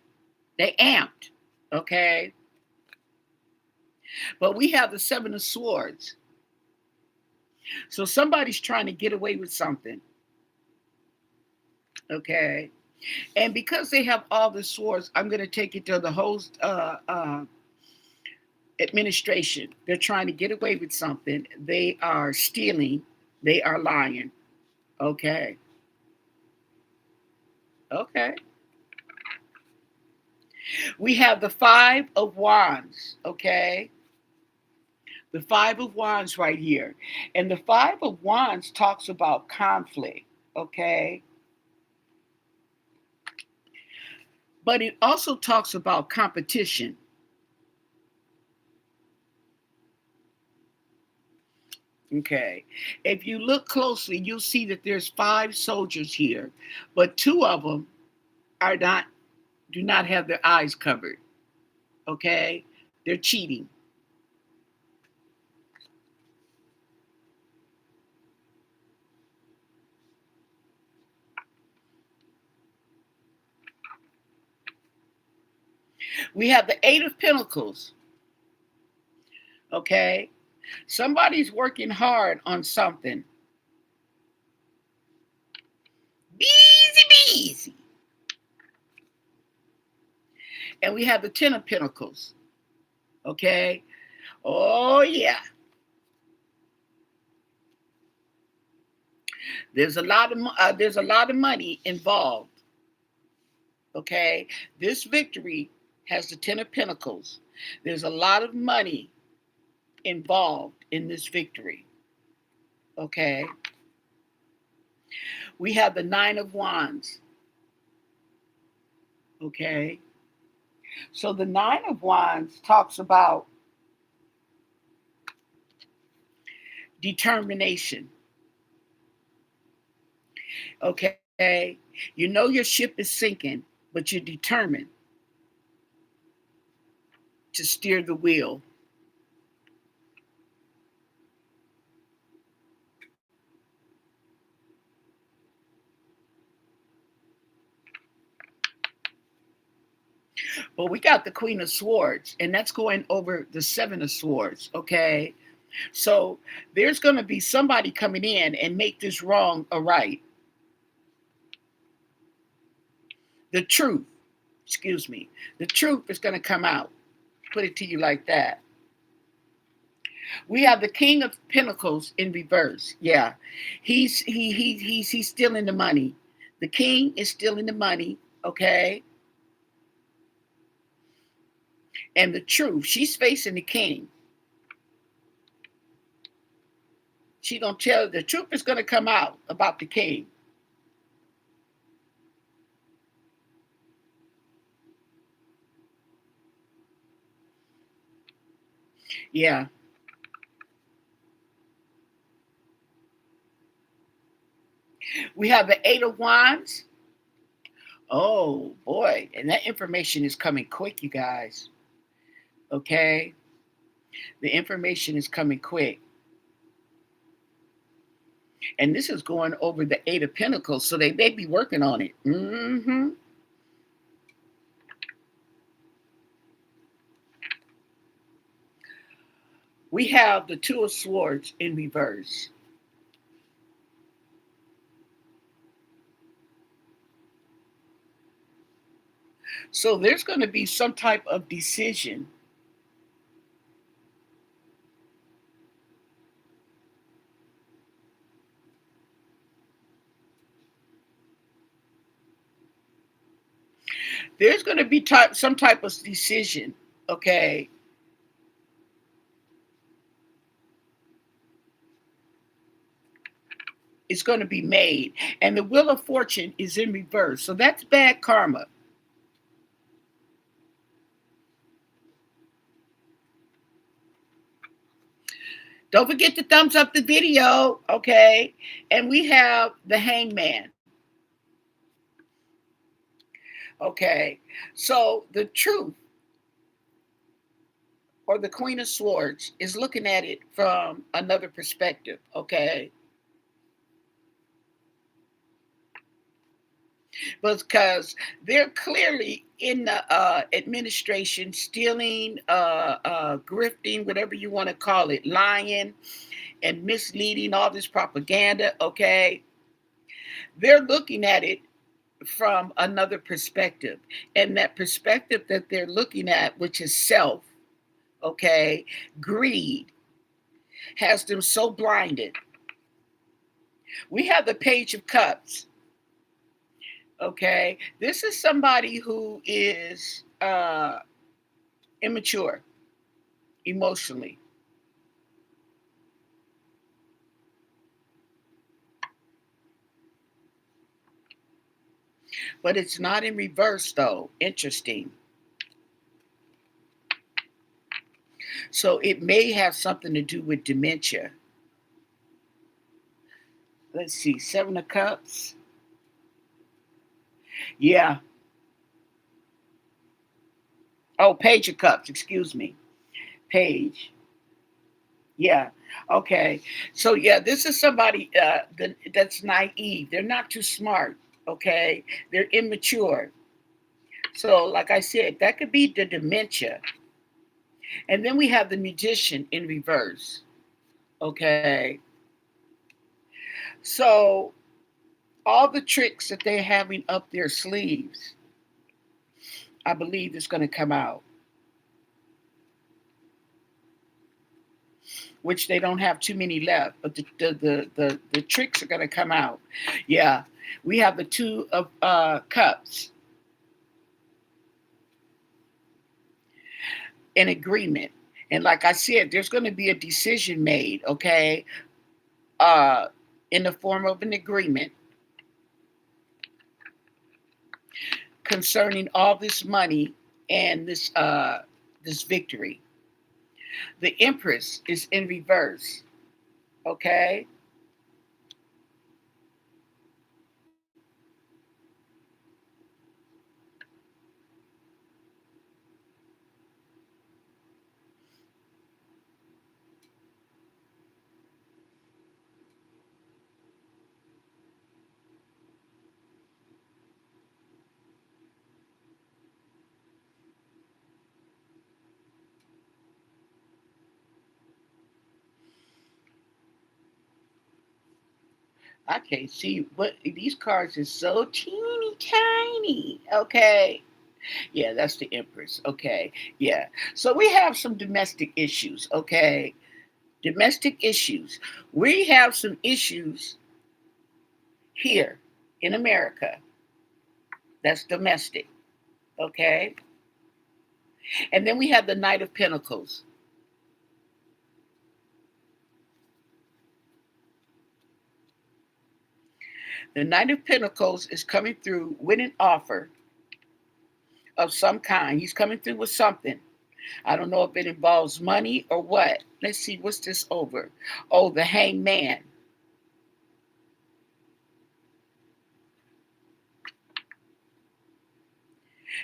They amped. Okay, but we have the Seven of Swords. So somebody's trying to get away with something. Okay. And because they have all the swords, I'm going to take it to the whole administration. They're trying to get away with something. They are stealing. They are lying. Okay. Okay. We have the Five of Wands. Okay. The Five of Wands right here. And the Five of Wands talks about conflict. Okay. But it also talks about competition. Okay. If you look closely, you'll see that there's 5 soldiers here, but 2 of them are not do not have their eyes covered. Okay? They're cheating. We have the 8 of Pentacles. Okay? Somebody's working hard on something. Easy. And we have the 10 of Pentacles. Okay? Oh yeah. There's a lot of money involved. Okay? This victory has the 10 of Pentacles. There's a lot of money involved in this victory. Okay? We have the 9 of Wands. Okay? So the 9 of Wands talks about determination. Okay? You know your ship is sinking, but you're determined to steer the wheel. Well, we got the Queen of Swords, and that's going over the 7 of Swords. Okay? So there's going to be somebody coming in and make this wrong a right. The truth, the truth is going to come out. Put it to you like that. We have the King of Pentacles in reverse. Yeah, he's stealing the money. The king is stealing the money. Okay, and the truth, she's facing the king. She's gonna tell the truth is gonna come out about the king. Yeah. We have the 8 of Wands. Oh boy, and that information is coming quick, you guys. Okay, the information is coming quick. And this is going over the 8 of Pentacles, so they may be working on it. Mm-hmm. We have the 2 of Swords in reverse. So there's going to be some type of decision There's going to be some type of decision, okay? It's going to be made. And the Wheel of Fortune is in reverse. So that's bad karma. Don't forget to thumbs up the video, okay? And we have the Hangman, okay? So the truth, or the Queen of Swords, is looking at it from another perspective, okay? Because they're clearly in the administration stealing, grifting, whatever you want to call it, lying and misleading, all this propaganda, okay? They're looking at it from another perspective. And that perspective that they're looking at, which is self, okay, greed, has them so blinded. We have the Page of Cups, okay? This is somebody who is immature emotionally. But it's not in reverse, though. Interesting. So it may have something to do with dementia. Let's see, Seven of Cups. Yeah. Oh, Page of Cups, excuse me. Page. Yeah. Okay. So yeah, this is somebody that's naive. They're not too smart. Okay. They're immature. So, like I said, that could be the dementia. And then we have the Magician in reverse. Okay. So all the tricks that they're having up their sleeves, I believe is going to come out, which they don't have too many left, but the tricks are going to come out. Yeah. We have the Two of Cups, an agreement. And like I said, there's going to be a decision made, okay, uh, in the form of an agreement concerning all this money and this victory. The Empress is in reverse, okay? I can't see what these cards are so teeny tiny. Okay. Yeah, that's the Empress. Okay. Yeah. So we have some domestic issues. Okay. Domestic issues. We have some issues here in America. That's domestic. Okay. And then we have the Knight of Pentacles. The Knight of Pentacles is coming through with an offer of some kind. He's coming through with something. I don't know if it involves money or what. Let's see, what's this over? Oh, the Hangman.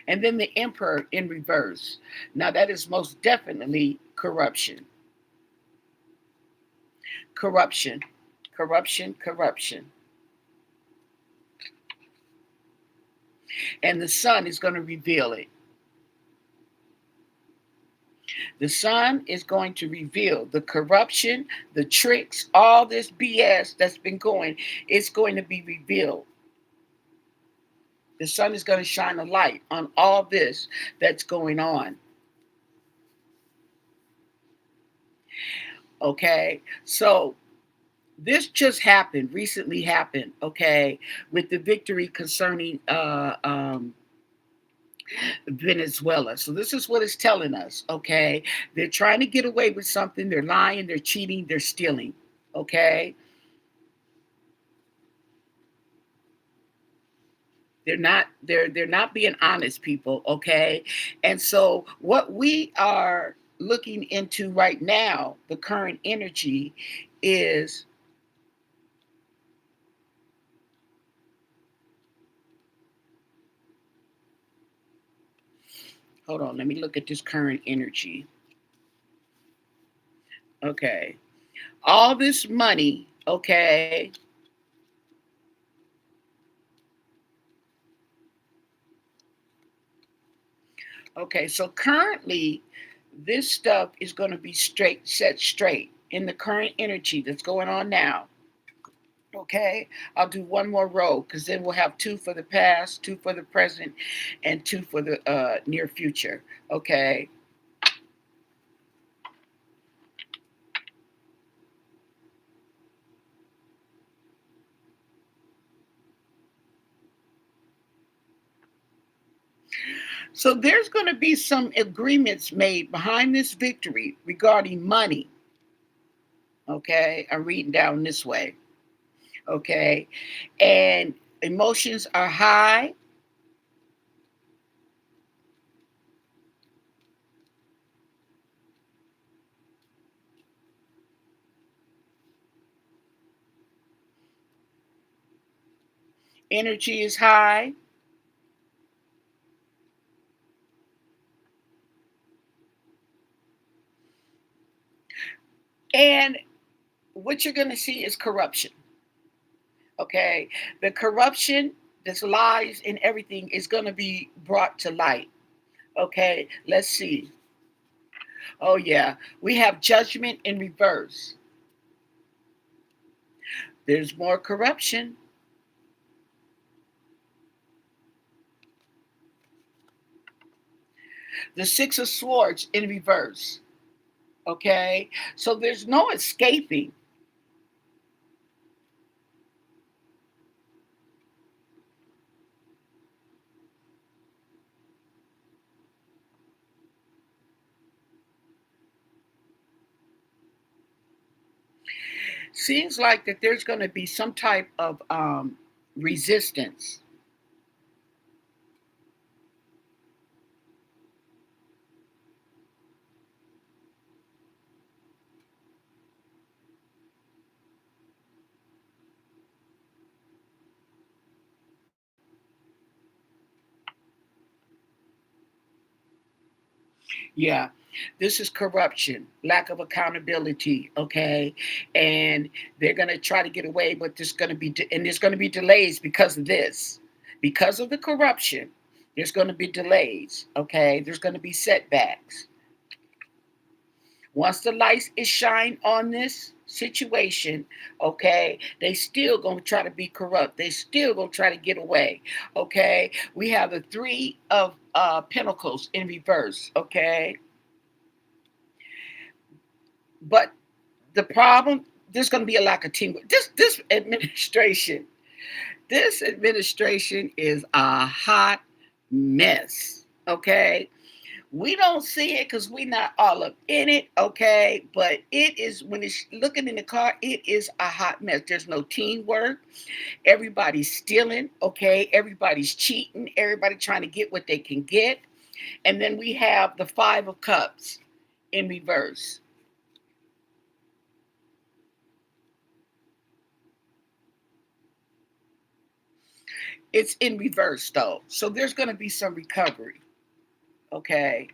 And then the Emperor in reverse. Now, that is most definitely corruption. Corruption. Corruption. Corruption. And the Sun is going to reveal it. The Sun is going to reveal the corruption, the tricks, all this BS that's been going. It's going to be revealed. The Sun is going to shine a light on all this that's going on. Okay, so this just happened, recently happened, okay, with the victory concerning Venezuela. So this is what it's telling us, okay? They're trying to get away with something. They're lying, they're cheating, they're stealing, okay? They're not being honest people, okay? And so what we are looking into right now, the current energy is, hold on, let me look at this current energy. Okay. All this money, okay? Okay, so currently this stuff is going to be straight set straight in the current energy that's going on now. Okay, I'll do one more row because then we'll have two for the past, two for the present, and two for the near future. Okay, so there's going to be some agreements made behind this victory regarding money. Okay, I'm reading down this way. Okay, and emotions are high. Energy is high. And what you're going to see is corruption. Okay, the corruption, this lies and everything is going to be brought to light. Okay, let's see. Oh yeah, we have judgment in reverse. There's more corruption. The six of swords in reverse. Okay, so there's no escaping. Seems like that there's going to be some type of resistance. Yeah, this is corruption, lack of accountability. Okay, and they're going to try to get away, but there's going to be and there's going to be delays because of this, because of the corruption. There's going to be delays. Okay, there's going to be setbacks. Once the light is shined on this situation, okay, they still gonna try to be corrupt. They still gonna try to get away. Okay, we have the three of pentacles in reverse. Okay, but the problem, there's going to be a lack of teamwork. This administration is a hot mess. Okay, we don't see it because we're not all up in it. Okay, but it is, when it's looking in the car, it is a hot mess. There's no teamwork. Everybody's stealing. Okay, everybody's cheating. Everybody trying to get what they can get. And then we have the five of cups in reverse. It's in reverse though. So there's going to be some recovery. Okay.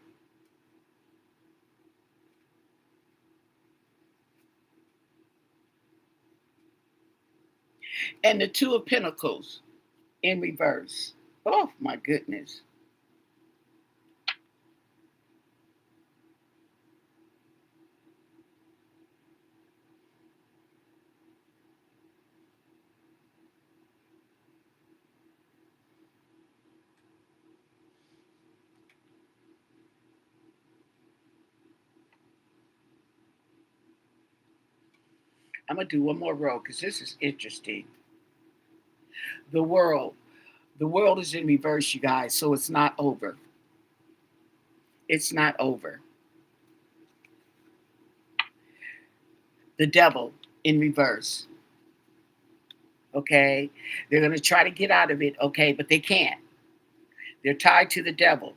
And the two of pentacles in reverse. Oh my goodness. I'm going to do one more row because this is interesting. The world. The world is in reverse, you guys, so it's not over. It's not over. The devil in reverse. Okay. They're going to try to get out of it. Okay. But they can't. They're tied to the devil.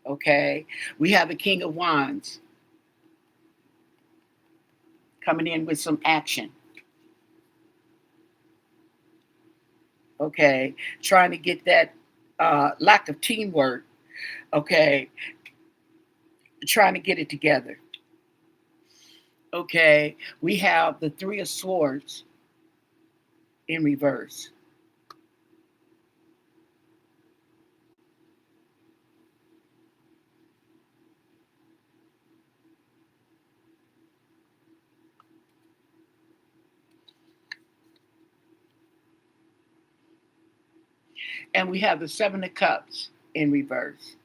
Okay. We have the King of Wands coming in with some action. Okay. Trying to get that lack of teamwork. Okay. Trying to get it together. Okay. We have the Three of Swords in reverse. And we have the Seven of Cups in reverse.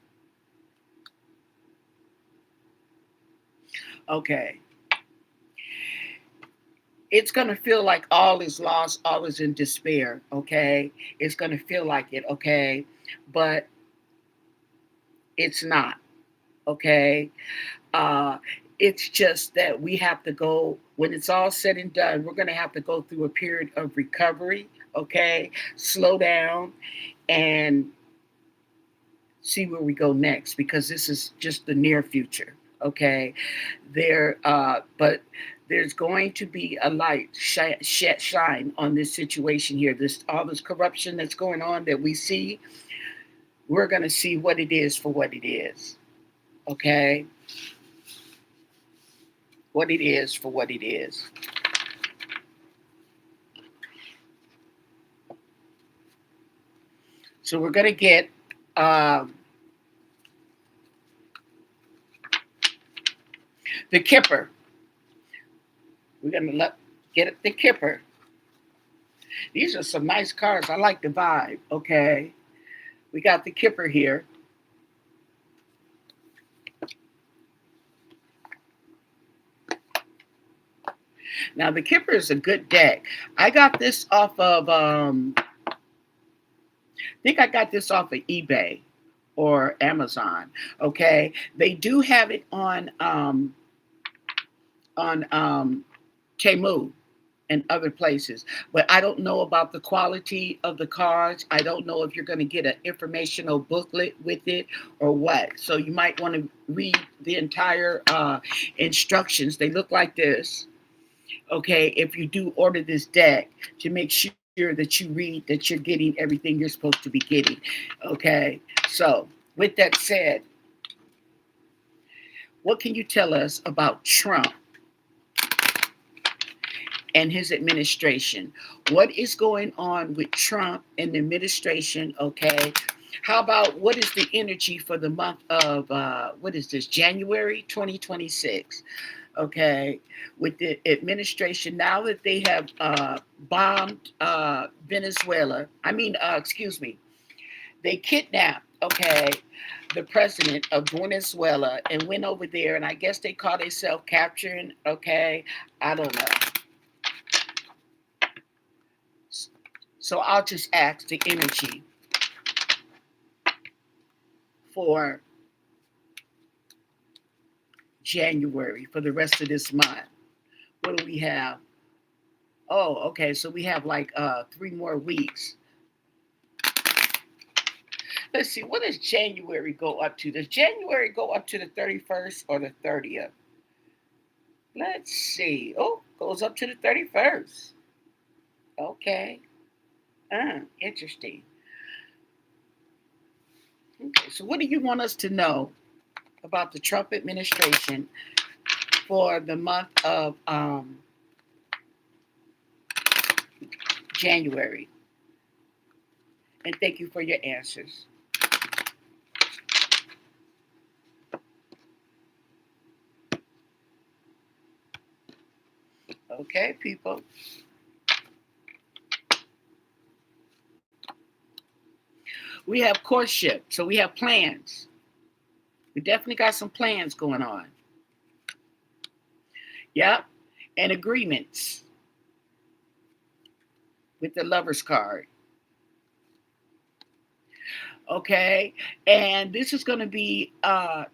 Okay. It's going to feel like all is lost, all is in despair. Okay. It's going to feel like it. Okay. But it's not. Okay. Uh, it's just that we have to go, when it's all said and done, we're going to have to go through a period of recovery. Okay. Slow down and see where we go next, because this is just the near future. Okay. But there's going to be a light shine on this situation here. This all this corruption that's going on that we see, we're going to see what it is for what it is. Okay. What it is for what it is. So we're going to get the Kipper. We're going to get the Kipper. These are some nice cards. I like the vibe. Okay. We got the Kipper here. Now the Kipper is a good deck. I got this off of I think I got this off of eBay or Amazon. Okay. They do have it on Temu and other places, but I don't know about the quality of the cards. I don't know if you're going to get an informational booklet with it or what. So you might want to read the entire instructions. They look like this. Okay, if you do order this deck, to make sure that you read that you're getting everything you're supposed to be getting. Okay, so with that said, what can you tell us about Trump and his administration? What is going on with Trump and the administration? Okay, how about what is the energy for the month of what is this, January 2026? Okay, with the administration, now that they have bombed Venezuela, excuse me, they kidnapped, okay, the president of Venezuela and went over there, and I guess they call themselves capturing, okay, I don't know. So I'll just ask the energy for January, for the rest of this month. What do we have? Oh, okay, so we have like 3 more weeks. Let's see, what does January go up to? Does January go up to the 31st or the 30th? Let's see. Oh, goes up to the 31st. Okay. Interesting. Okay, so what do you want us to know about the Trump administration for the month of January? And thank you for your answers. Okay, people. We have courtship, so we have plans. We definitely got some plans going on. Yep. And agreements with the Lover's card. Okay, and this is going to be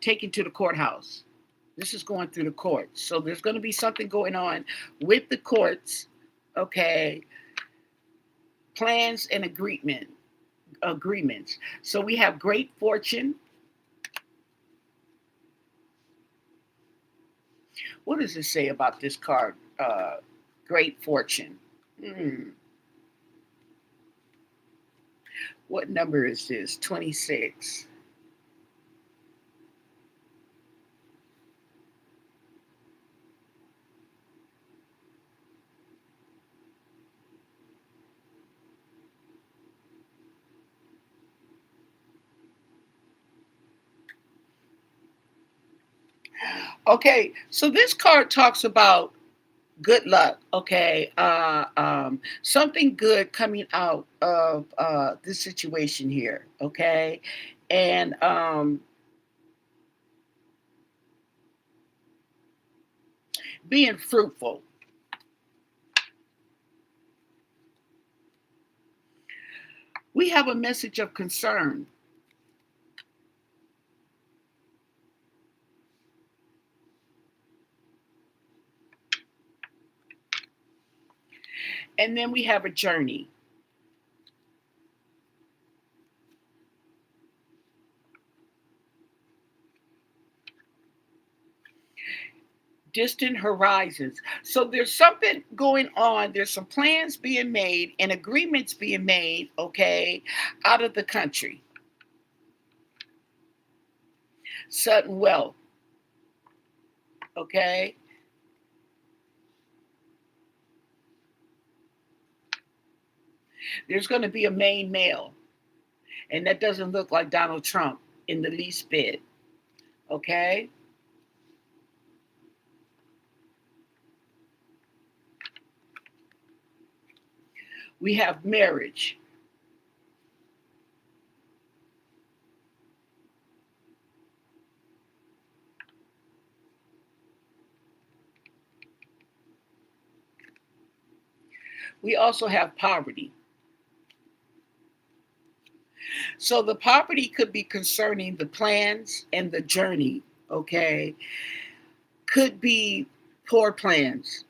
taken to the courthouse. This is going through the courts, so there's going to be something going on with the courts. Okay, plans and agreements. So we have great fortune. What does it say about this card? Great fortune. Hmm. What number is this? 26. Okay, so this card talks about good luck. Okay, something good coming out of this situation here. Okay, and being fruitful. We have a message of concern. And then we have a journey. Distant horizons. So there's something going on. There's some plans being made and agreements being made, okay, out of the country. Sudden wealth, okay? There's going to be a main male, and that doesn't look like Donald Trump in the least bit, okay? We have marriage. We also have poverty. So the poverty could be concerning the plans and the journey, okay? Could be poor plans,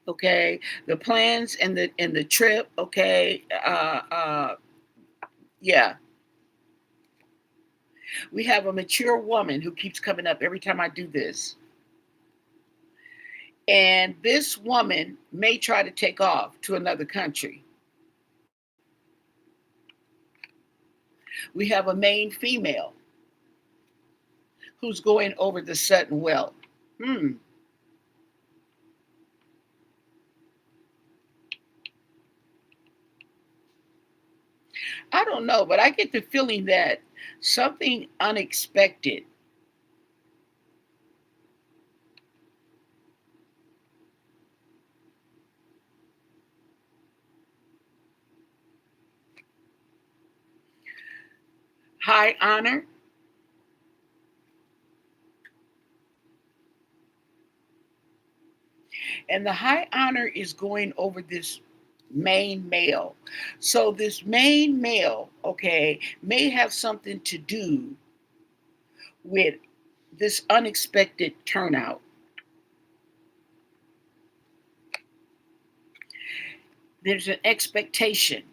okay? The plans and the trip, okay? Yeah. We have a mature woman who keeps coming up every time I do this. And this woman may try to take off to another country. We have a main female who's going over the sudden wealth. Hmm. I don't know, but I get the feeling that something unexpected. High honor. And the high honor is going over this main male. So this main male, okay, may have something to do with this unexpected turnout. There's an expectation.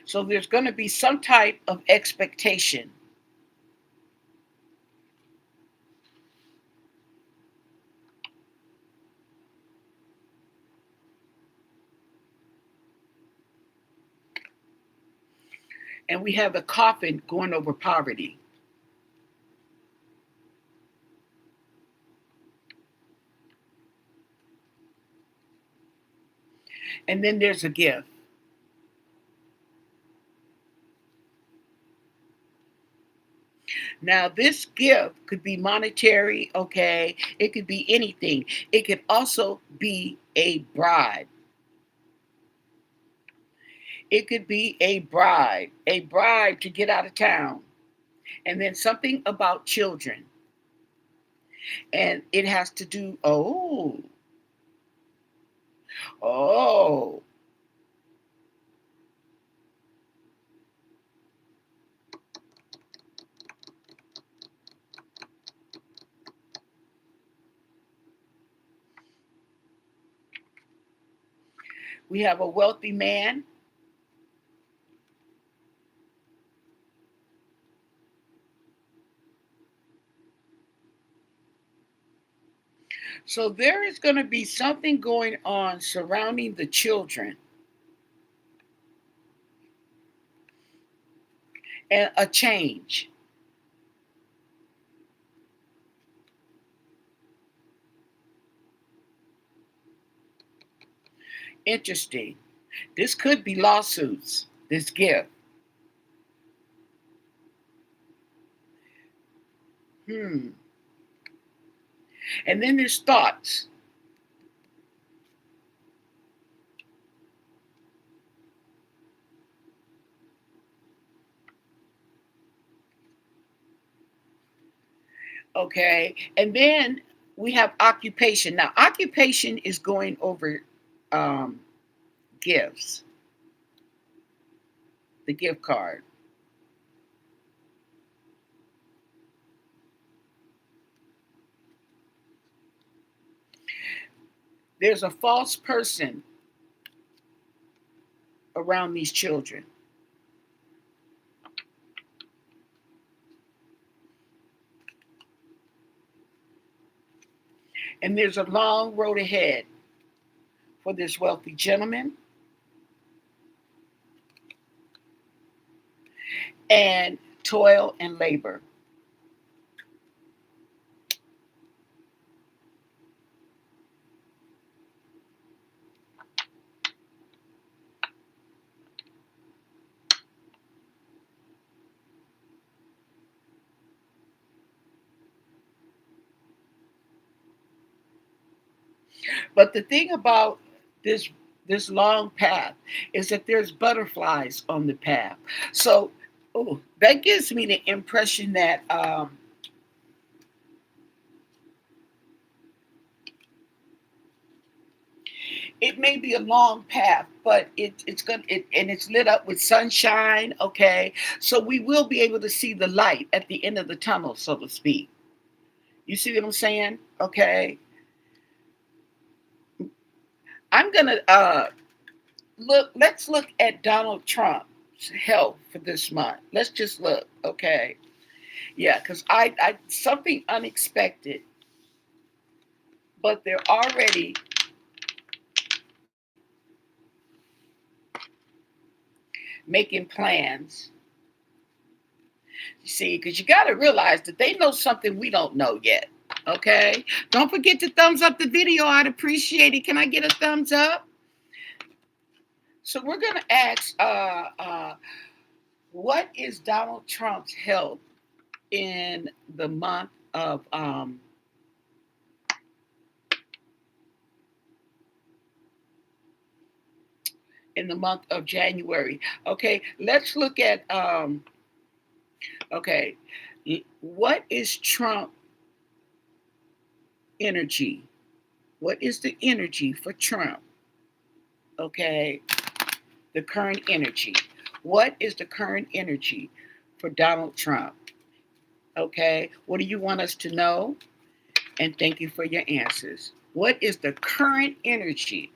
So there's going to be some type of expectation. And we have the coffin going over poverty. And then there's a gift. Now, this gift could be monetary, okay? It could be anything. It could also be a bride. It could be a bride to get out of town. And then something about children. And it has to do, oh, We have a wealthy man. So there is going to be something going on surrounding the children and a change. Interesting. This could be lawsuits, this gift. Hmm. And then there's thoughts. Okay. And then we have occupation. Now, occupation is going over um, gifts, the gift card. There's a false person around these children. And there's a long road ahead for this wealthy gentleman and toil and labor. But the thing about this this long path is that there's butterflies on the path. So, oh, that gives me the impression that it may be a long path, but it's going and it's lit up with sunshine. Okay, so we will be able to see the light at the end of the tunnel, so to speak. You see what I'm saying? Okay, I'm gonna look. Let's look at Donald Trump's health for this month. Let's just look. Okay, yeah, because I something unexpected, but they're already making plans. You see, because you got to realize that they know something we don't know yet. Okay, don't forget to thumbs up the video. I'd appreciate it. Can I get a thumbs up? So we're gonna ask, what is Donald Trump's health in the month of January? Okay, let's look at okay, what is Trump energy? What is the energy for Trump? Okay, the current energy. What is the current energy for Donald Trump? Okay, what do you want us to know? And thank you for your answers. What is the current energy?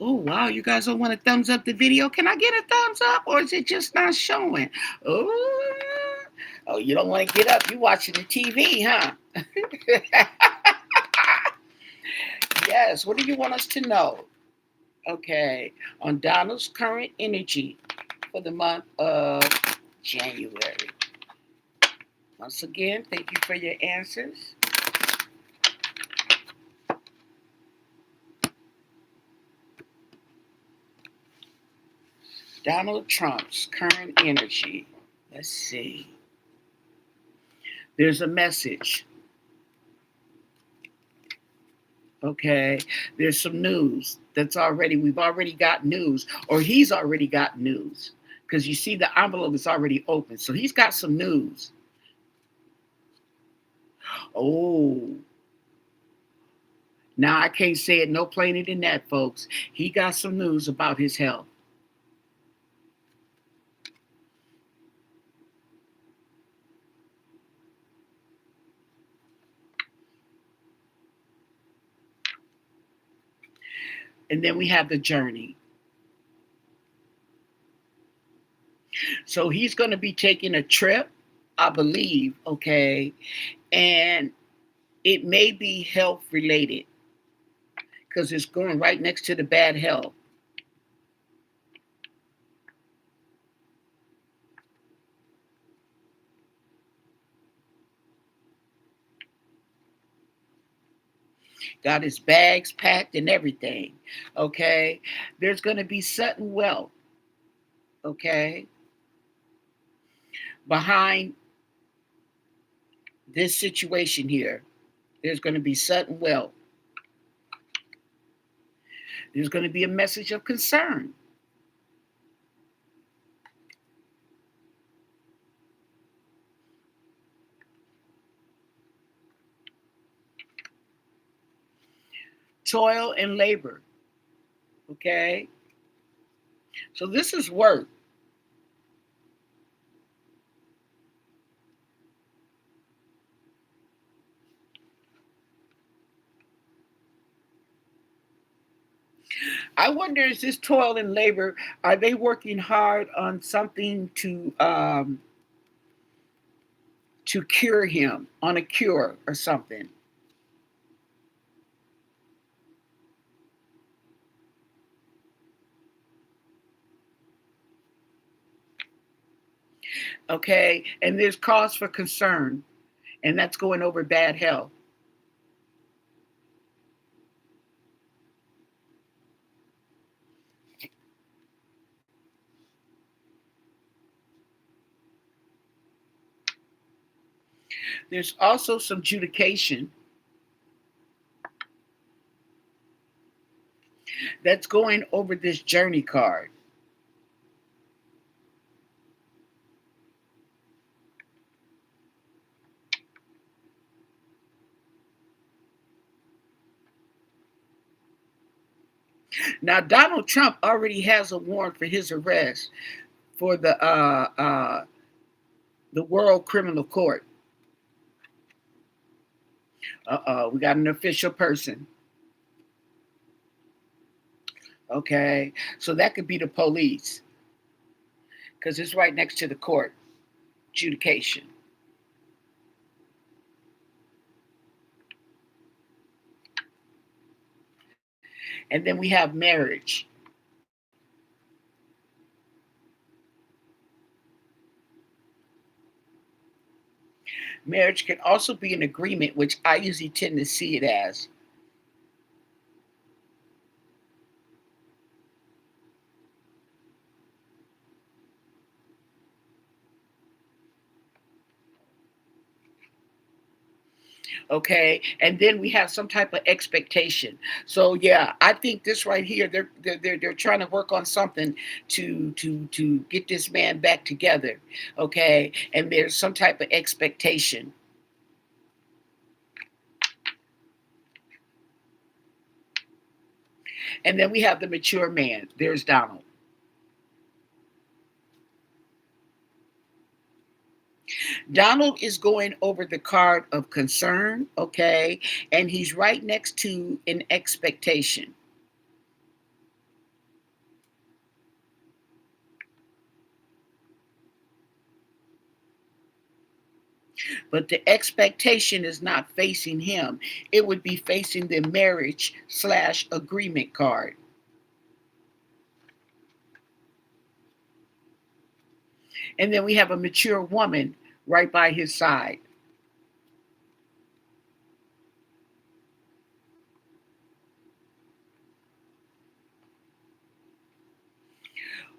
Oh, wow, you guys don't want to thumbs up the video. Can I get a thumbs up or is it just not showing? Oh, you don't want to get up. You watching the TV, huh? Yes, what do you want us to know? Okay, on Donald's current energy for the month of January. Once again, thank you for your answers. Donald Trump's current energy. Let's see. There's a message. Okay. There's some news we've already got news, or he's already got news. Because you see, the envelope is already open. So he's got some news. Oh, now I can't say it no plainer than that, folks. He got some news about his health. And then we have the journey. So he's going to be taking a trip, I believe, okay? And it may be health related because it's going right next to the bad health. Got his bags packed and everything, okay? There's going to be sudden wealth, okay, behind this situation here. There's going to be sudden wealth. There's going to be a message of concern. Toil and labor, okay? So this is work. I wonder, is this toil and labor, are they working hard on something to cure him, on a cure or something? Okay, and there's cause for concern, and that's going over bad health. There's also some judication that's going over this journey card. Now, Donald Trump already has a warrant for his arrest for the World Criminal Court. We got an official person. Okay, so that could be the police because it's right next to the court adjudication. And then we have marriage. Marriage can also be an agreement, which I usually tend to see it as. Okay, and then we have some type of expectation. So yeah, I think this right here, they're trying to work on something to get this man back together. Okay, and there's some type of expectation. And then we have the mature man. There's Donald. Donald is going over the card of concern, okay, and he's right next to an expectation. But the expectation is not facing him. It would be facing the marriage slash agreement card. And then we have a mature woman right by his side.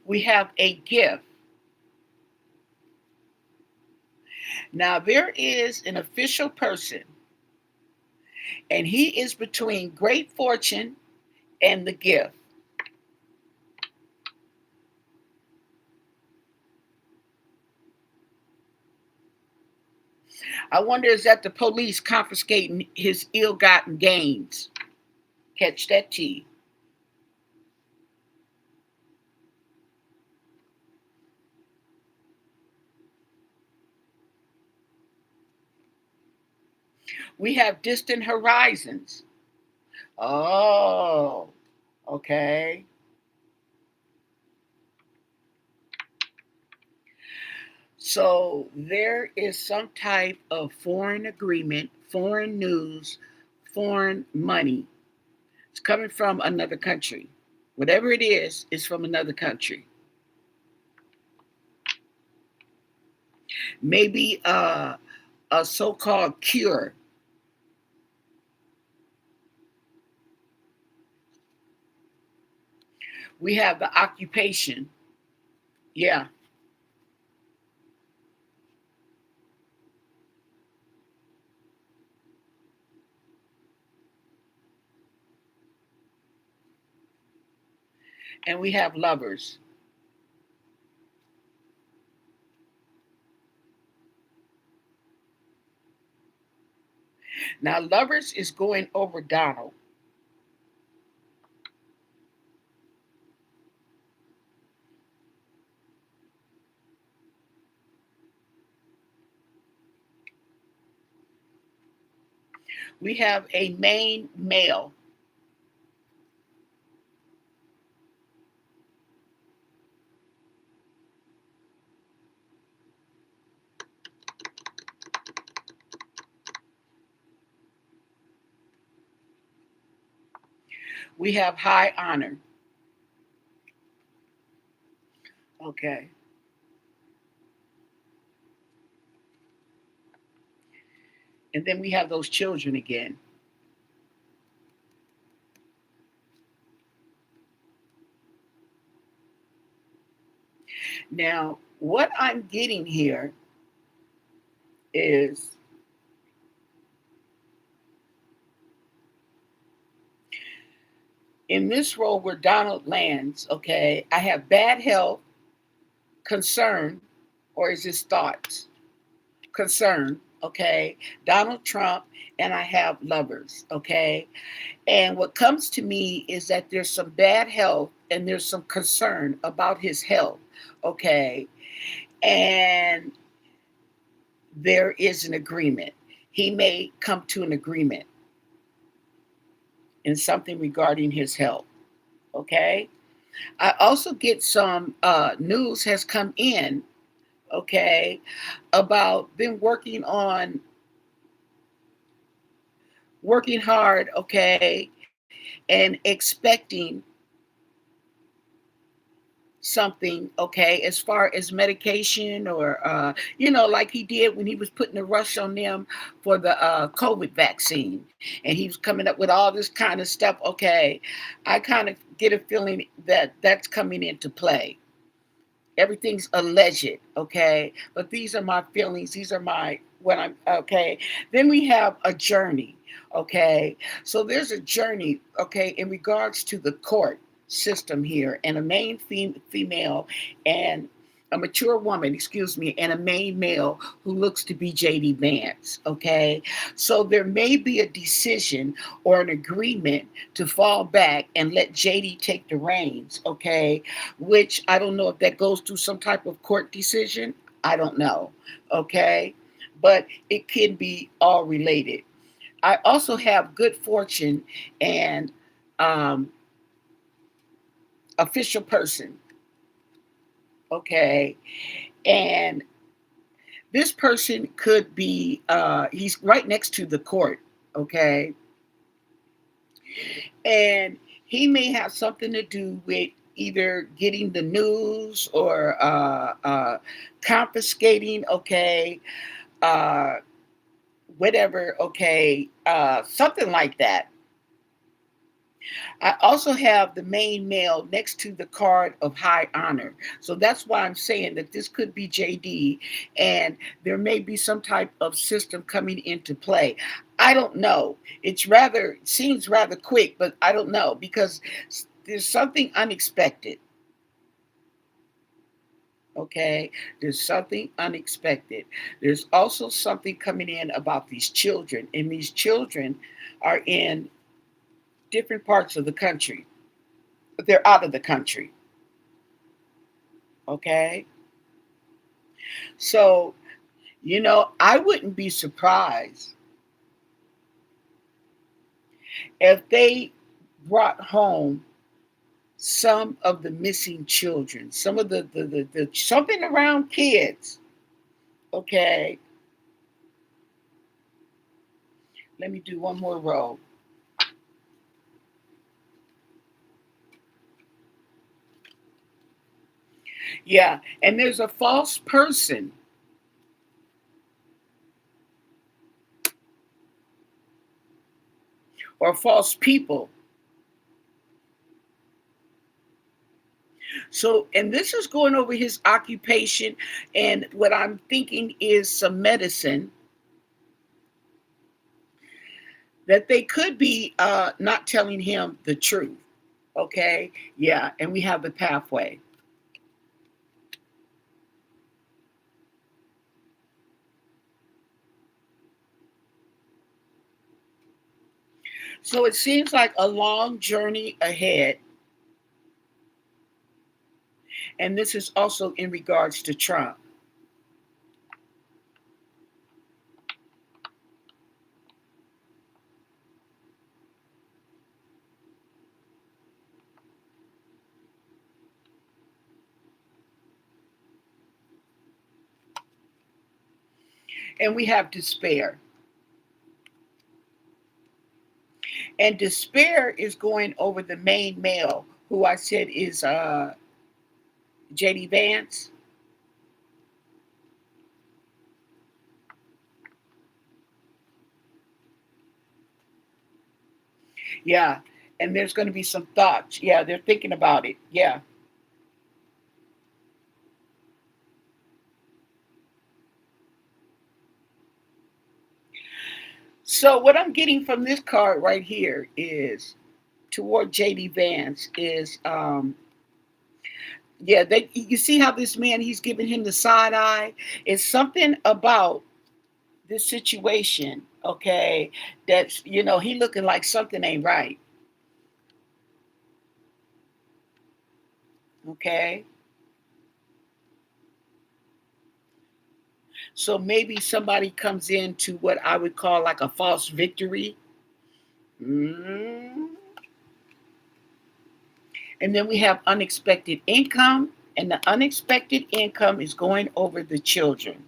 We have a gift. Now, there is an official person, and he is between great fortune and the gift. I wonder, is that the police confiscating his ill gotten gains? Catch that T. We have distant horizons. Oh, Okay. So there is some type of foreign agreement, foreign news, foreign money. It's coming from another country. Whatever it is from another country. Maybe a so called cure. We have the occupation. Yeah. And we have lovers. Now, lovers is going over Donald. We have a main male. We have high honor. Okay. And then we have those children again. Now, what I'm getting here is in this role where Donald lands, okay, I have bad health, concern, or is this thoughts? Concern, okay, Donald Trump, and I have lovers, okay. And what comes to me is that there's some bad health and there's some concern about his health, okay. And there is an agreement. He may come to an agreement in something regarding his health, okay. I also get some news has come in, okay, about them working hard, okay, and expecting something, okay, as far as medication or, like he did when he was putting the rush on them for the COVID vaccine. And he was coming up with all this kind of stuff, okay. I kind of get a feeling that that's coming into play. Everything's alleged, okay, but these are my feelings, these are my what I'm okay. Then we have a journey, okay. So there's a journey, okay, in regards to the court system here, and a main female and a mature woman, excuse me, and a main male who looks to be JD Vance, okay. So there may be a decision or an agreement to fall back and let JD take the reins, okay, which I don't know if that goes through some type of court decision. I don't know. Okay. But it can be all related. I also have good fortune and um, official person. Okay. And this person could be, he's right next to the court. Okay. And he may have something to do with either getting the news or confiscating, okay, uh, whatever, okay, something like that. I also have the main male next to the card of high honor. So that's why I'm saying that this could be JD and there may be some type of system coming into play. I don't know. Seems rather quick, but I don't know because there's something unexpected. Okay, there's something unexpected. There's also something coming in about these children, and these children are in different parts of the country. They're out of the country. Okay, so I wouldn't be surprised if they brought home some of the missing children, some of the something around kids. Okay, let me do one more row. Yeah, and there's a false person or false people. So, and this is going over his occupation, and what I'm thinking is some medicine that they could be not telling him the truth. Okay, yeah, and we have the pathway. So it seems like a long journey ahead, and this is also in regards to Trump. And we have despair. And despair is going over the main male, who I said is JD Vance. Yeah. And there's going to be some thoughts. Yeah, they're thinking about it. Yeah. So what I'm getting from this card right here is toward JD Vance is yeah, they, you see how this man, he's giving him the side eye. It's something about this situation, okay, that's, he looking like something ain't right. Okay. So maybe somebody comes into what I would call like a false victory. Mm. And then we have unexpected income, and the unexpected income is going over the children.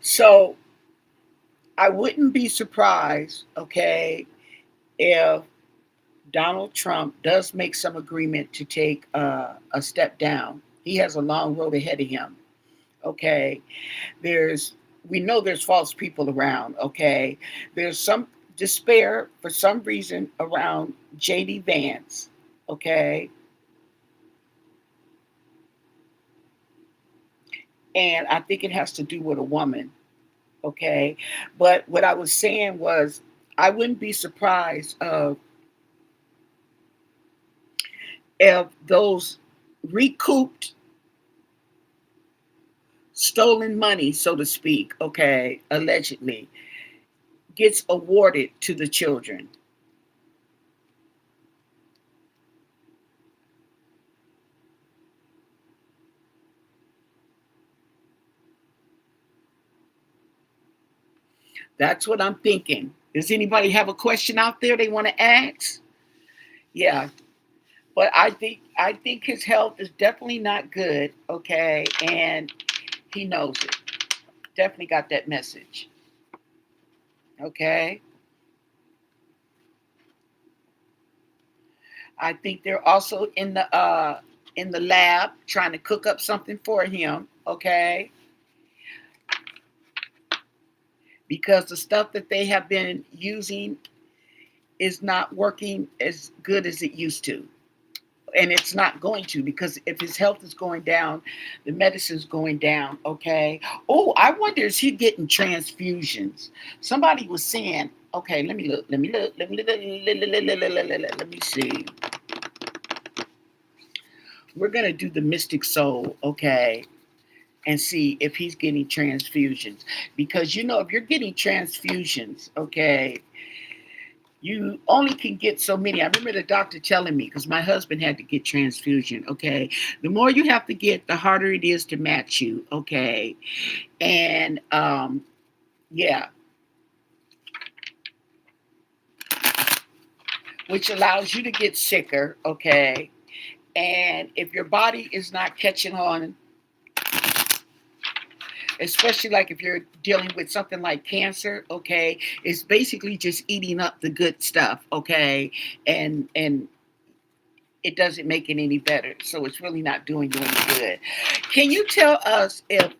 So I wouldn't be surprised, okay, if Donald Trump does make some agreement to take a step down. He has a long road ahead of him. Okay, there's we know there's false people around. Okay, there's some despair for some reason around JD Vance. Okay, and I think it has to do with a woman. Okay, but what I was saying was I wouldn't be surprised if those recouped stolen money, so to speak, okay, allegedly, gets awarded to the children. That's what I'm thinking. Does anybody have a question out there they want to ask? Yeah, but I think his health is definitely not good, okay, and he knows it. Definitely got that message, okay. I think they're also in the lab trying to cook up something for him, okay, because the stuff that they have been using is not working as good as it used to. And it's not going to, because if his health is going down, the medicine's going down. Okay. Oh, I wonder, is he getting transfusions? Somebody was saying, okay, let me look. Let me look. Let me look. Let me see. We're gonna do the mystic soul, okay, and see if he's getting transfusions. Because if you're getting transfusions, okay, You only can get so many. I remember the doctor telling me, because my husband had to get transfusion, okay? The more you have to get, the harder it is to match you, okay? And yeah, which allows you to get sicker, okay? And if your body is not catching on, especially like if you're dealing with something like cancer, okay, it's basically just eating up the good stuff, okay? And it doesn't make it any better. So it's really not doing you any good. Can you tell us if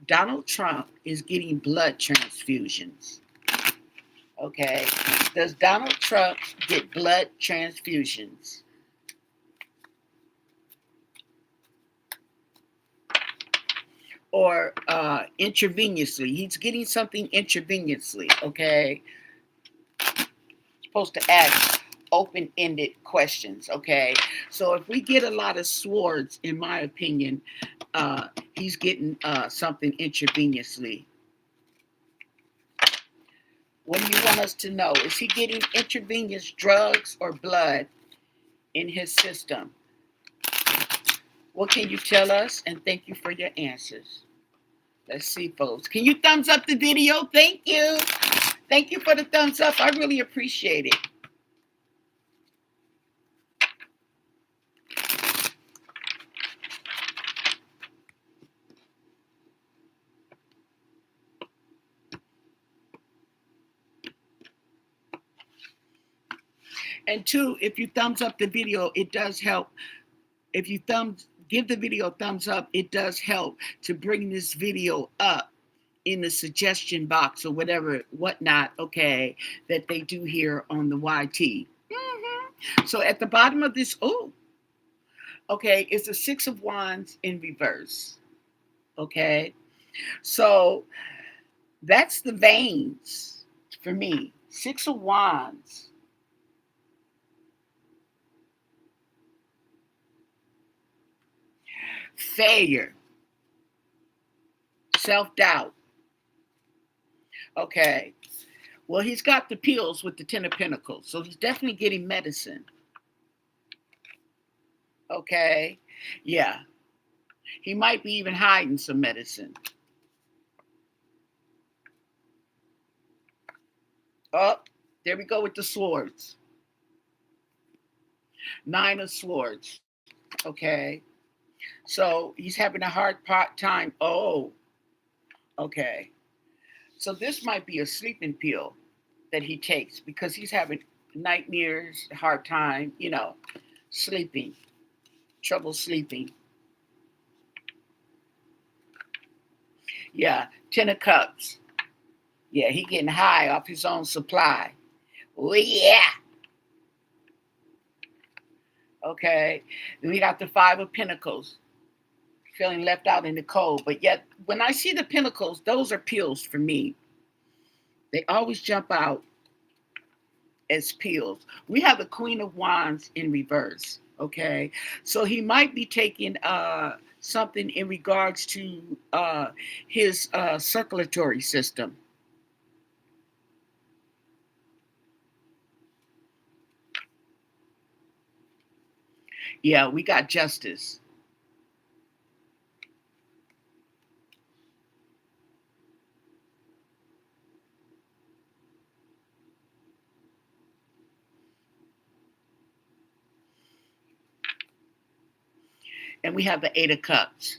Donald Trump is getting blood transfusions? Okay. Does Donald Trump get blood transfusions? Or intravenously? He's getting something intravenously, okay? Supposed to ask open-ended questions, okay? So if we get a lot of swords, in my opinion, he's getting something intravenously. What do you want us to know? Is he getting intravenous drugs or blood in his system? What can you tell us? And thank you for your answers. Let's see, folks. Can you thumbs up the video? Thank you. Thank you for the thumbs up. I really appreciate it. And two, if you thumbs up the video, it does help. If you give the video a thumbs up, it does help to bring this video up in the suggestion box or whatnot, okay, that they do here on the YT. So at the bottom of this, okay, it's a Six of Wands in reverse, okay? So that's the veins for me. Six of Wands. Failure. Self-doubt. Okay. Well, he's got the pills with the Ten of Pentacles, so he's definitely getting medicine. Okay. Yeah. He might be even hiding some medicine. Oh, there we go with the swords. Nine of Swords. Okay. So he's having a hard time. Oh, okay. So this might be a sleeping pill that he takes because he's having nightmares, hard time, sleeping, trouble sleeping. Yeah, Ten of Cups. Yeah, he getting high off his own supply. Oh, yeah. Okay. Then we got the Five of Pentacles. Feeling left out in the cold. But yet, when I see the Pentacles, those are pills for me. They always jump out as pills. We have the Queen of Wands in reverse. Okay. So he might be taking something in regards to his circulatory system. Yeah, we got Justice. And we have the Eight of Cups.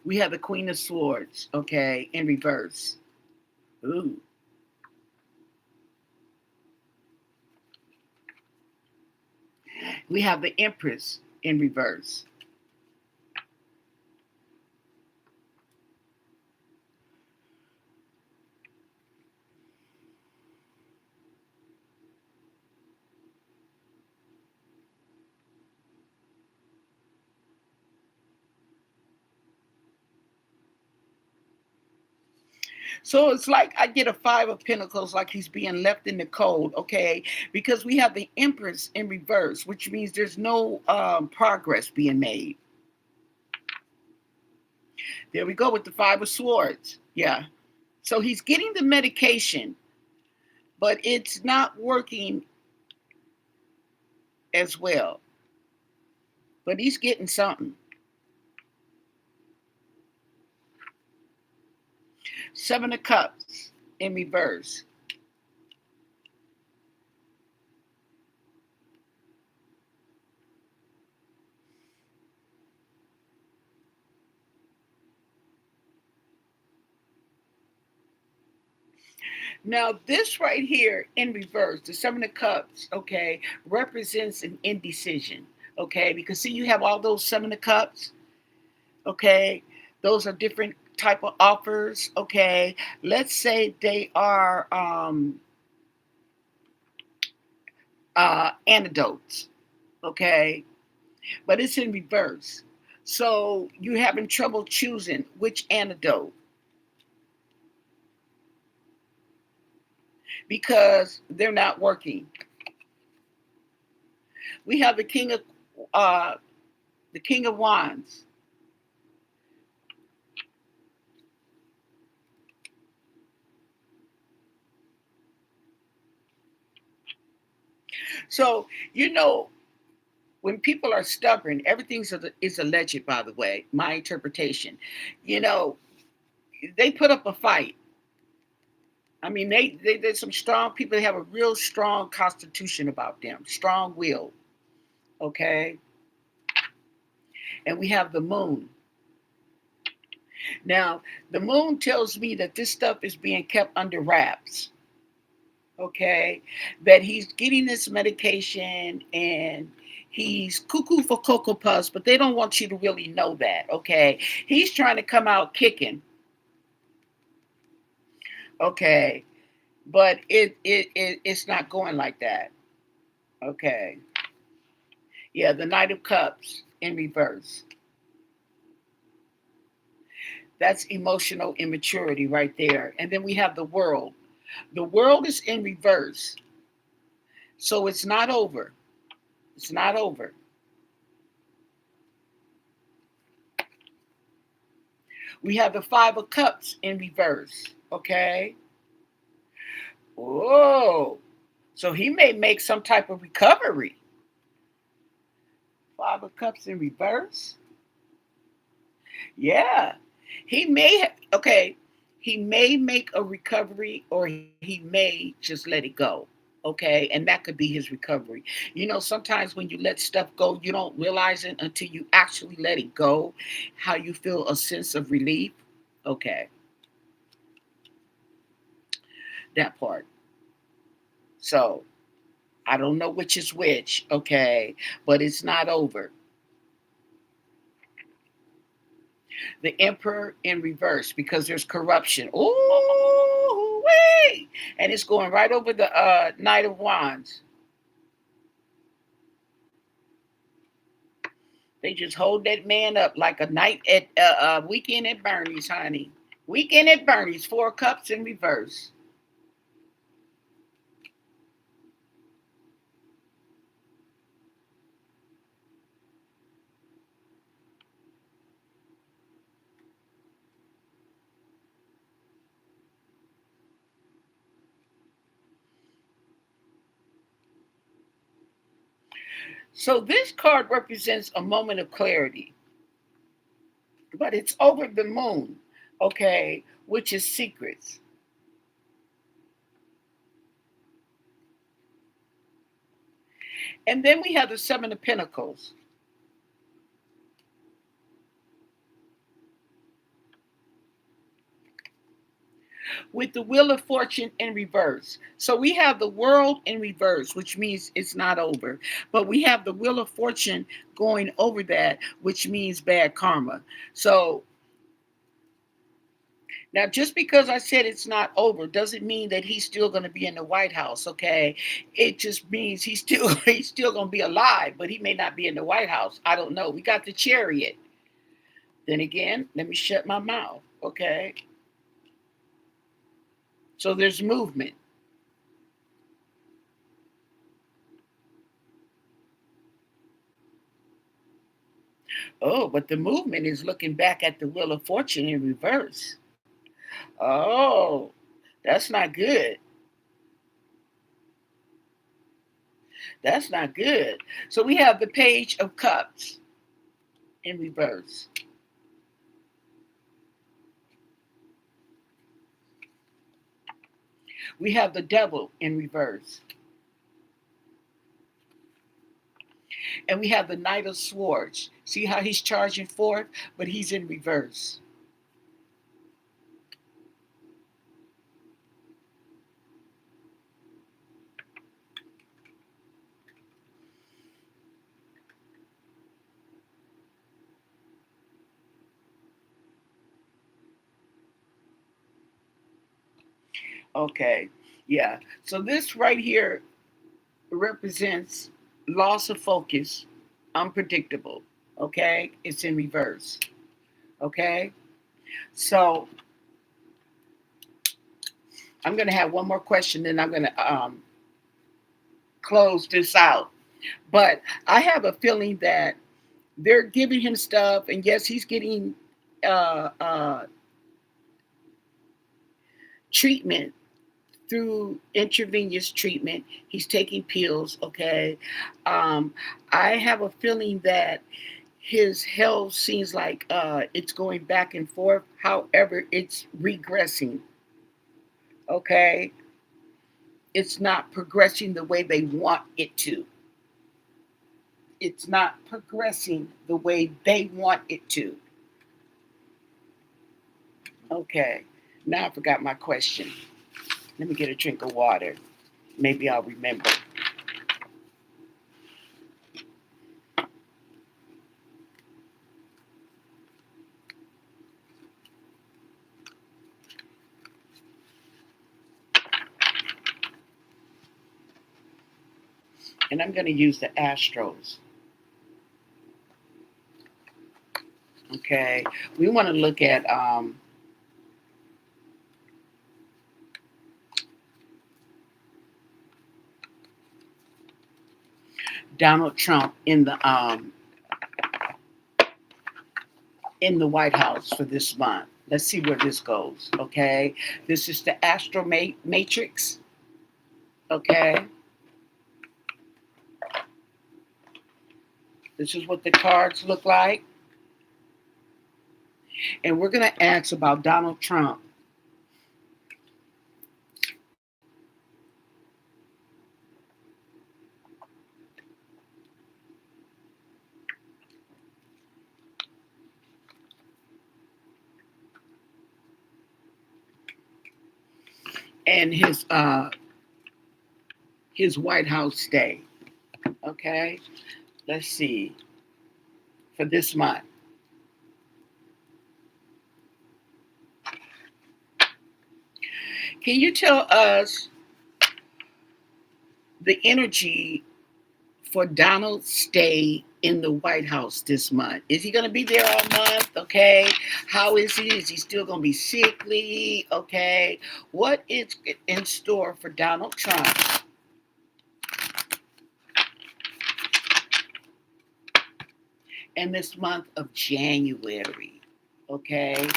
We have the Queen of Swords, okay, in reverse. Ooh. We have the Empress in reverse. So it's like I get a Five of Pentacles, like he's being left in the cold, okay? Because we have the Empress in reverse, which means there's no progress being made. There we go with the Five of Swords. Yeah. So he's getting the medication, but it's not working as well. But he's getting something. Seven of Cups in reverse. Now, this right here in reverse, the Seven of Cups, okay, represents an indecision, okay? Because see, you have all those Seven of Cups, okay? Those are different type of offers, okay? Let's say they are antidotes, okay? But it's in reverse. So you're having trouble choosing which antidote because they're not working. We have uh, the King of Wands. So you know when people are stubborn, is alleged. By the way, my interpretation. You know, they put up a fight. I mean, there's some strong people that have a real strong constitution about them, strong will. Okay, and we have the moon. Now, the moon tells me that this stuff is being kept under wraps. Okay, that he's getting this medication and he's cuckoo for cocoa puffs, but they don't want you to really know that. Okay, he's trying to come out kicking. Okay, but it's not going like that. Okay, yeah, the Knight of Cups in reverse. That's emotional immaturity right there. And then we have the World. The World is in reverse. So it's not over. It's not over. We have the Five of Cups in reverse. Okay. Whoa. So he may make some type of recovery. Five of Cups in reverse. Yeah. Okay. He may make a recovery or he may just let it go. Okay. And that could be his recovery. You know, sometimes when you let stuff go, you don't realize it until you actually let it go, how you feel a sense of relief. Okay. That part. So I don't know which is which. Okay. But it's not over. The Emperor in reverse because there's corruption. Ooh, wait. And it's going right over the Knight of Wands. They just hold that man up like a night at weekend at Bernie's, honey. Weekend at Bernie's, Four Cups in reverse. So this card represents a moment of clarity, but it's over the moon, okay, which is secrets. And then we have the Seven of Pentacles. With the Wheel of Fortune in reverse. So we have the World in reverse, which means it's not over. But we have the Wheel of Fortune going over that, which means bad karma. So now, just because I said it's not over doesn't mean that he's still going to be in the White House. Okay, it just means he's still going to be alive, but he may not be in the White House. I don't know. We got the Chariot. Then again, let me shut my mouth. Okay, so there's movement. Oh, but the movement is looking back at the Wheel of Fortune in reverse. Oh, that's not good. That's not good. So we have the Page of Cups in reverse. We have the Devil in reverse. And we have the Knight of Swords. See how he's charging forth, but he's in reverse. Okay, yeah. So this right here represents loss of focus, unpredictable. Okay, it's in reverse. Okay, so I'm going to have one more question, then I'm going to close this out. But I have a feeling that they're giving him stuff, and yes, he's getting uh, uh, treatment through intravenous treatment. He's taking pills. Okay, um, I have a feeling that his health seems like it's going back and forth. However, it's regressing. Okay, it's not progressing the way they want it to. It's not progressing the way they want it to. Okay, now I forgot my question. Let me get a drink of water. Maybe I'll remember. And I'm going to use the Astros. Okay, we want to look at Donald Trump in the White House for this month. Let's see where this goes. Okay, this is the Astro Matrix. Okay, this is what the cards look like, and we're going to ask about Donald Trump and his White House stay. Okay, let's see for this month. Can you tell us the energy for Donald's stay in the White House this month? Is he going to be there all month? Okay. How is he? Is he still going to be sickly? Okay. What is in store for Donald Trump in this month of January? Okay.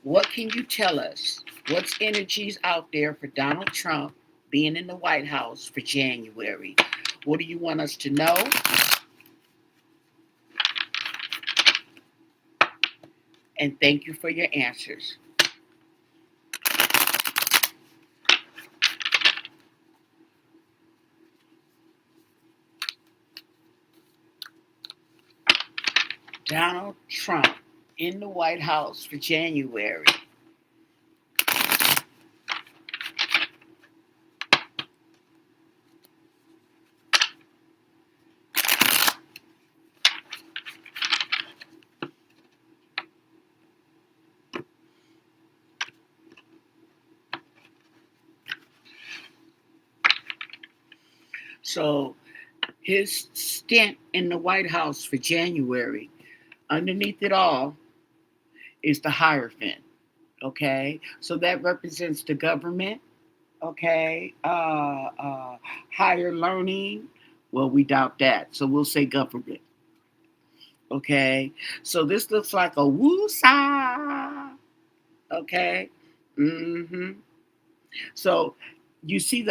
What can you tell us? What's energies out there for Donald Trump being in the White House for January? What do you want us to know? And thank you for your answers. Donald Trump in the White House for January. So his stint in the White House for January, underneath it all is the Hierophant. Okay, so that represents the government. Okay, higher learning. Well, we doubt that, so we'll say government. Okay, so this looks like a woo-saw. Okay, mm-hmm. So you see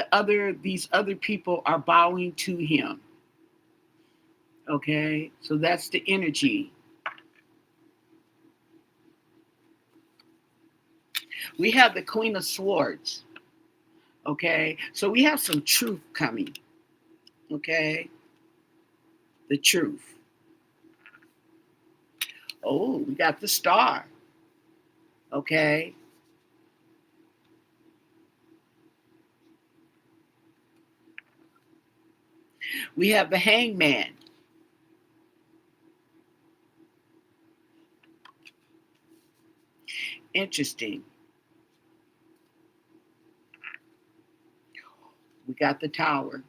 these other people are bowing to him. Okay, so that's the energy. We have the Queen of Swords. Okay, so we have some truth coming. Okay, the truth. Oh, we got the Star. Okay, we have the Hangman. Interesting. We got the Tower.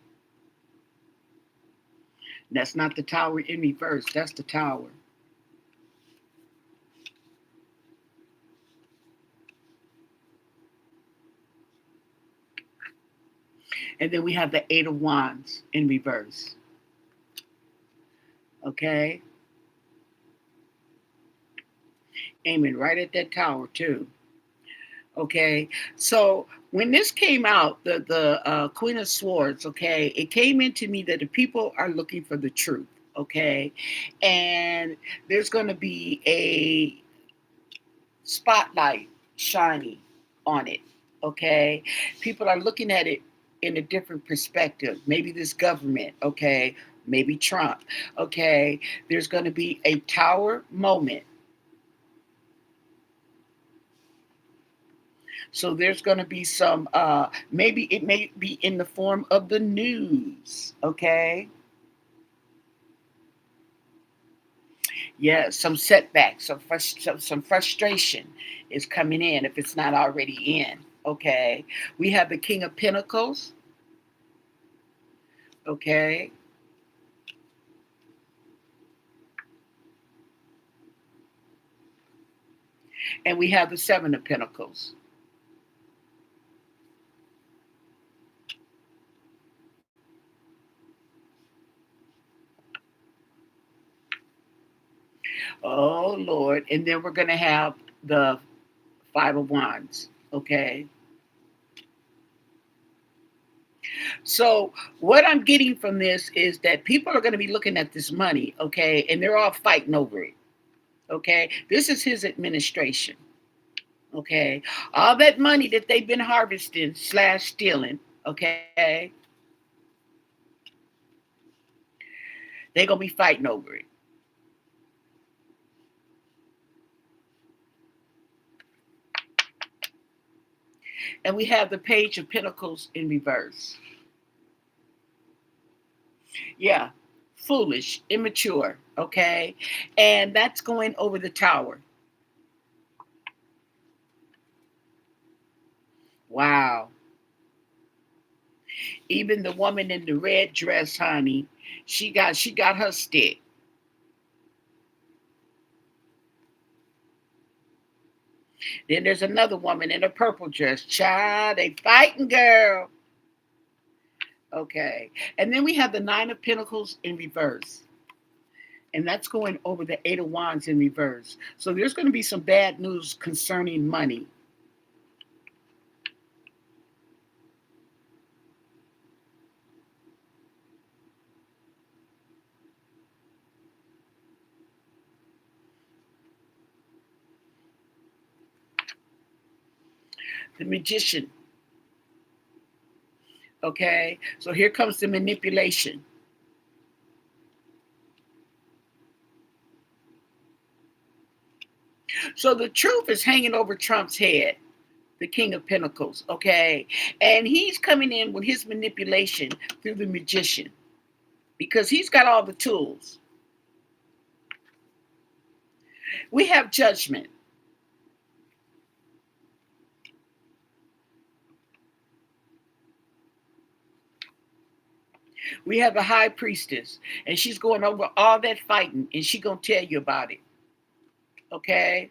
That's not the Tower in reverse. That's the Tower. And then we have the Eight of Wands in reverse. Okay, aiming right at that tower too. Okay, so when this came out, the Queen of Swords, okay, it came into me that the people are looking for the truth. Okay, and there's going to be a spotlight shining on it. Okay, people are looking at it in a different perspective. Maybe this government. Okay, maybe Trump. Okay, there's going to be a tower moment. So there's going to be some, maybe it may be in the form of the news. Okay. Yeah, some setbacks, some frustration is coming in if it's not already in. Okay. We have the King of Pentacles. Okay. And we have the Seven of Pentacles. Oh, Lord. And then we're going to have the Five of Wands. Okay. So what I'm getting from this is that people are going to be looking at this money, okay, and they're all fighting over it. Okay, this is his administration. Okay, all that money that they've been harvesting slash stealing. Okay, they're gonna be fighting over it. And we have the Page of Pentacles in reverse. Yeah, foolish, immature. Okay, and that's going over the Tower. Wow. Even the woman in the red dress, honey, she got her stick. Then there's another woman in a purple dress. Child, they fighting, girl. Okay. And then we have the Nine of Pentacles in reverse. And that's going over the Eight of Wands in reverse. So there's going to be some bad news concerning money. The Magician. Okay. So here comes the manipulation. So the truth is hanging over Trump's head, the King of Pentacles. Okay. And he's coming in with his manipulation through the Magician because he's got all the tools. We have Judgment. We have a high priestess, and she's going over all that fighting, and she's gonna tell you about it. Okay,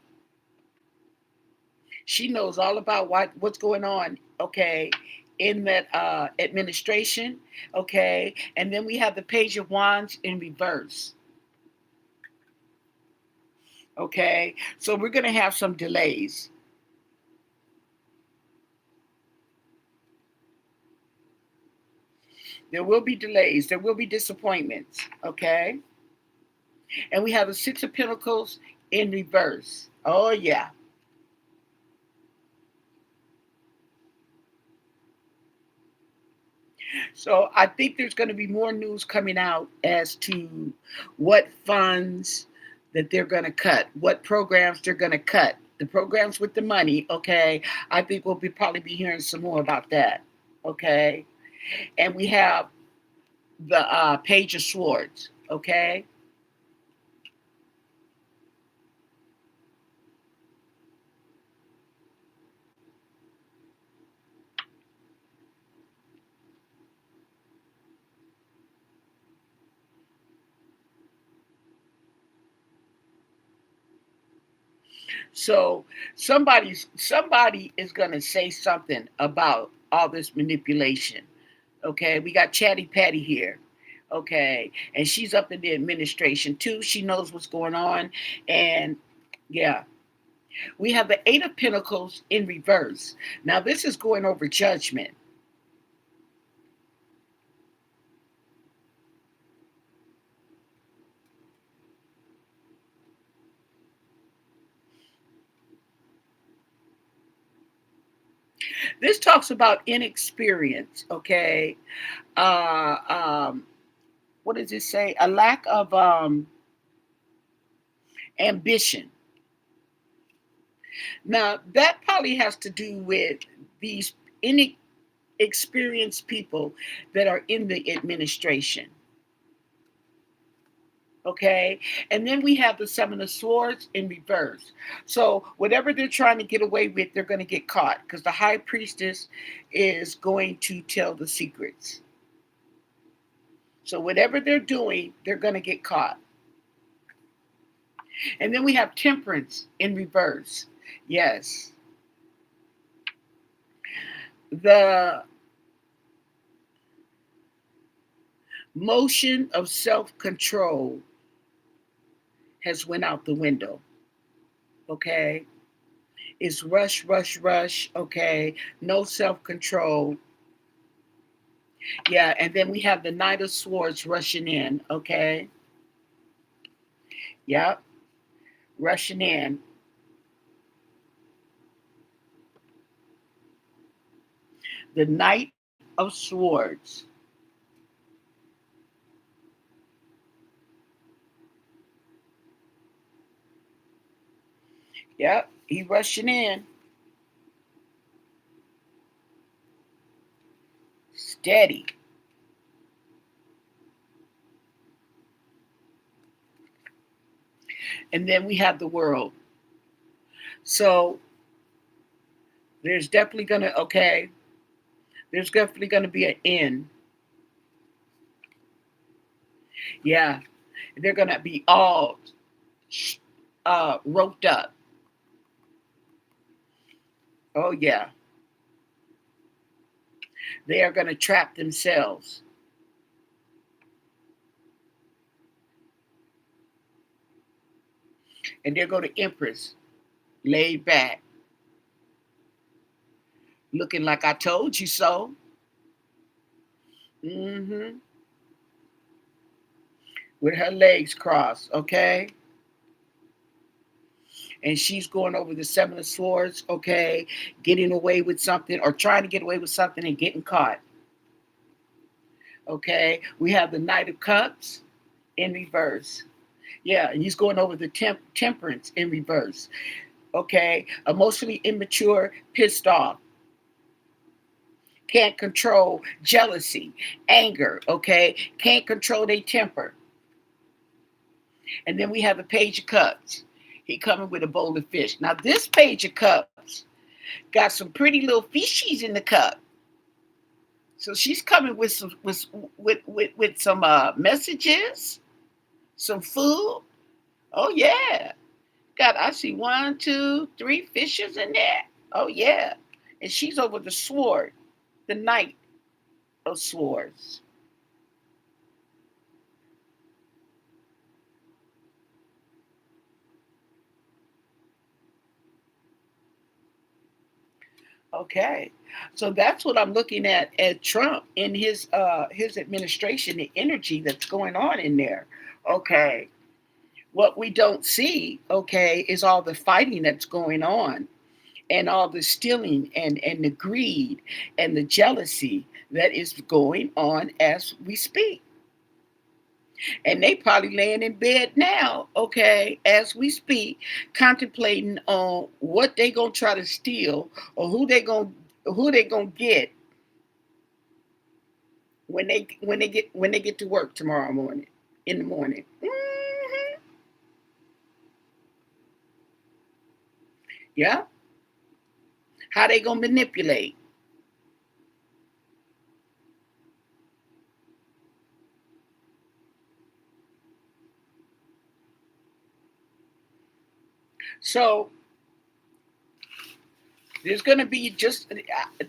she knows all about what's going on. Okay, in that administration. Okay, and then we have the Page of Wands in reverse. Okay, so we're going to have some delays. There will be delays. There will be disappointments. Okay, and we have the Six of Pentacles in reverse. Oh yeah. So I think there's going to be more news coming out as to what funds that they're going to cut, what programs they're going to cut. The programs with the money, okay. I think we'll be probably be hearing some more about that, okay. And we have the Page of Swords, okay. So somebody is going to say something about all this manipulation. Okay, we got Chatty Patty here. Okay, and she's up in the administration too. She knows what's going on, and yeah, we have the Eight of Pentacles in reverse. Now this is going over judgment. This talks about inexperience. Okay, uh, um, what does it say? A lack of ambition. Now, that probably has to do with these inexperienced people that are in the administration. Okay. And then we have the Seven of Swords in reverse. So, whatever they're trying to get away with, they're going to get caught because the High Priestess is going to tell the secrets. So, whatever they're doing, they're going to get caught. And then we have Temperance in reverse. Yes. The motion of self-control has went out the window. Okay, it's rush, rush, rush. Okay, no self-control. Yeah, and then we have the Knight of Swords rushing in. Okay, yep, rushing in. The Knight of Swords. Yep, he rushing in. Steady. And then we have the World. So there's definitely gonna okay. There's definitely gonna be an end. Yeah, they're gonna be all roped up. Oh yeah, they are gonna trap themselves, and they're going to Empress, laid back, looking like I told you so. Mm-hmm. With her legs crossed, okay? And she's going over the Seven of Swords, okay? Getting away with something or trying to get away with something and getting caught, okay? We have the Knight of Cups in reverse. Yeah, and he's going over the Temperance in reverse, okay? Emotionally immature, pissed off. Can't control jealousy, anger, okay? Can't control their temper. And then we have the Page of Cups. He coming with a bowl of fish. Now this Page of Cups got some pretty little fishies in the cup. So she's coming with some with some messages, some food. Oh yeah. God, I see one, two, three fishes in there. Oh yeah. And she's over the sword, the Knight of Swords. Okay. So that's what I'm looking at Trump in his administration, the energy that's going on in there. Okay. What we don't see, okay, is all the fighting that's going on and all the stealing and the greed and the jealousy that is going on as we speak. And they probably laying in bed now, okay, as we speak, contemplating on what they gonna try to steal or who they gonna get when they get to work tomorrow morning in the morning. Yeah, how they gonna manipulate? So there's gonna be just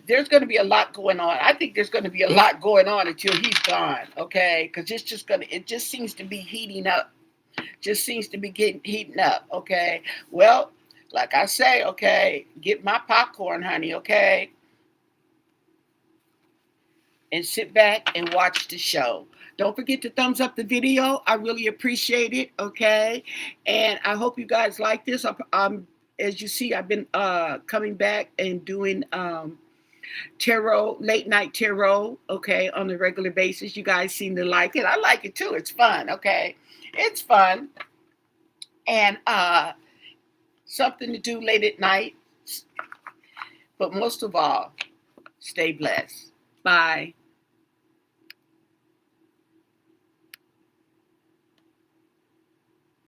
there's gonna be a lot going on. I think there's gonna be a lot going on until he's gone, okay? Because it just seems to be heating up. Just seems to be getting heating up, okay? Well, like I say, okay, get my popcorn, honey, okay, and sit back and watch the show. Don't forget to thumbs up the video. I really appreciate it, okay? And I hope you guys like this. As you see, I've been coming back and doing tarot, late night tarot, okay, on a regular basis. You guys seem to like it. I like it too. It's fun, okay? It's fun. And something to do late at night. But most of all, stay blessed. Bye.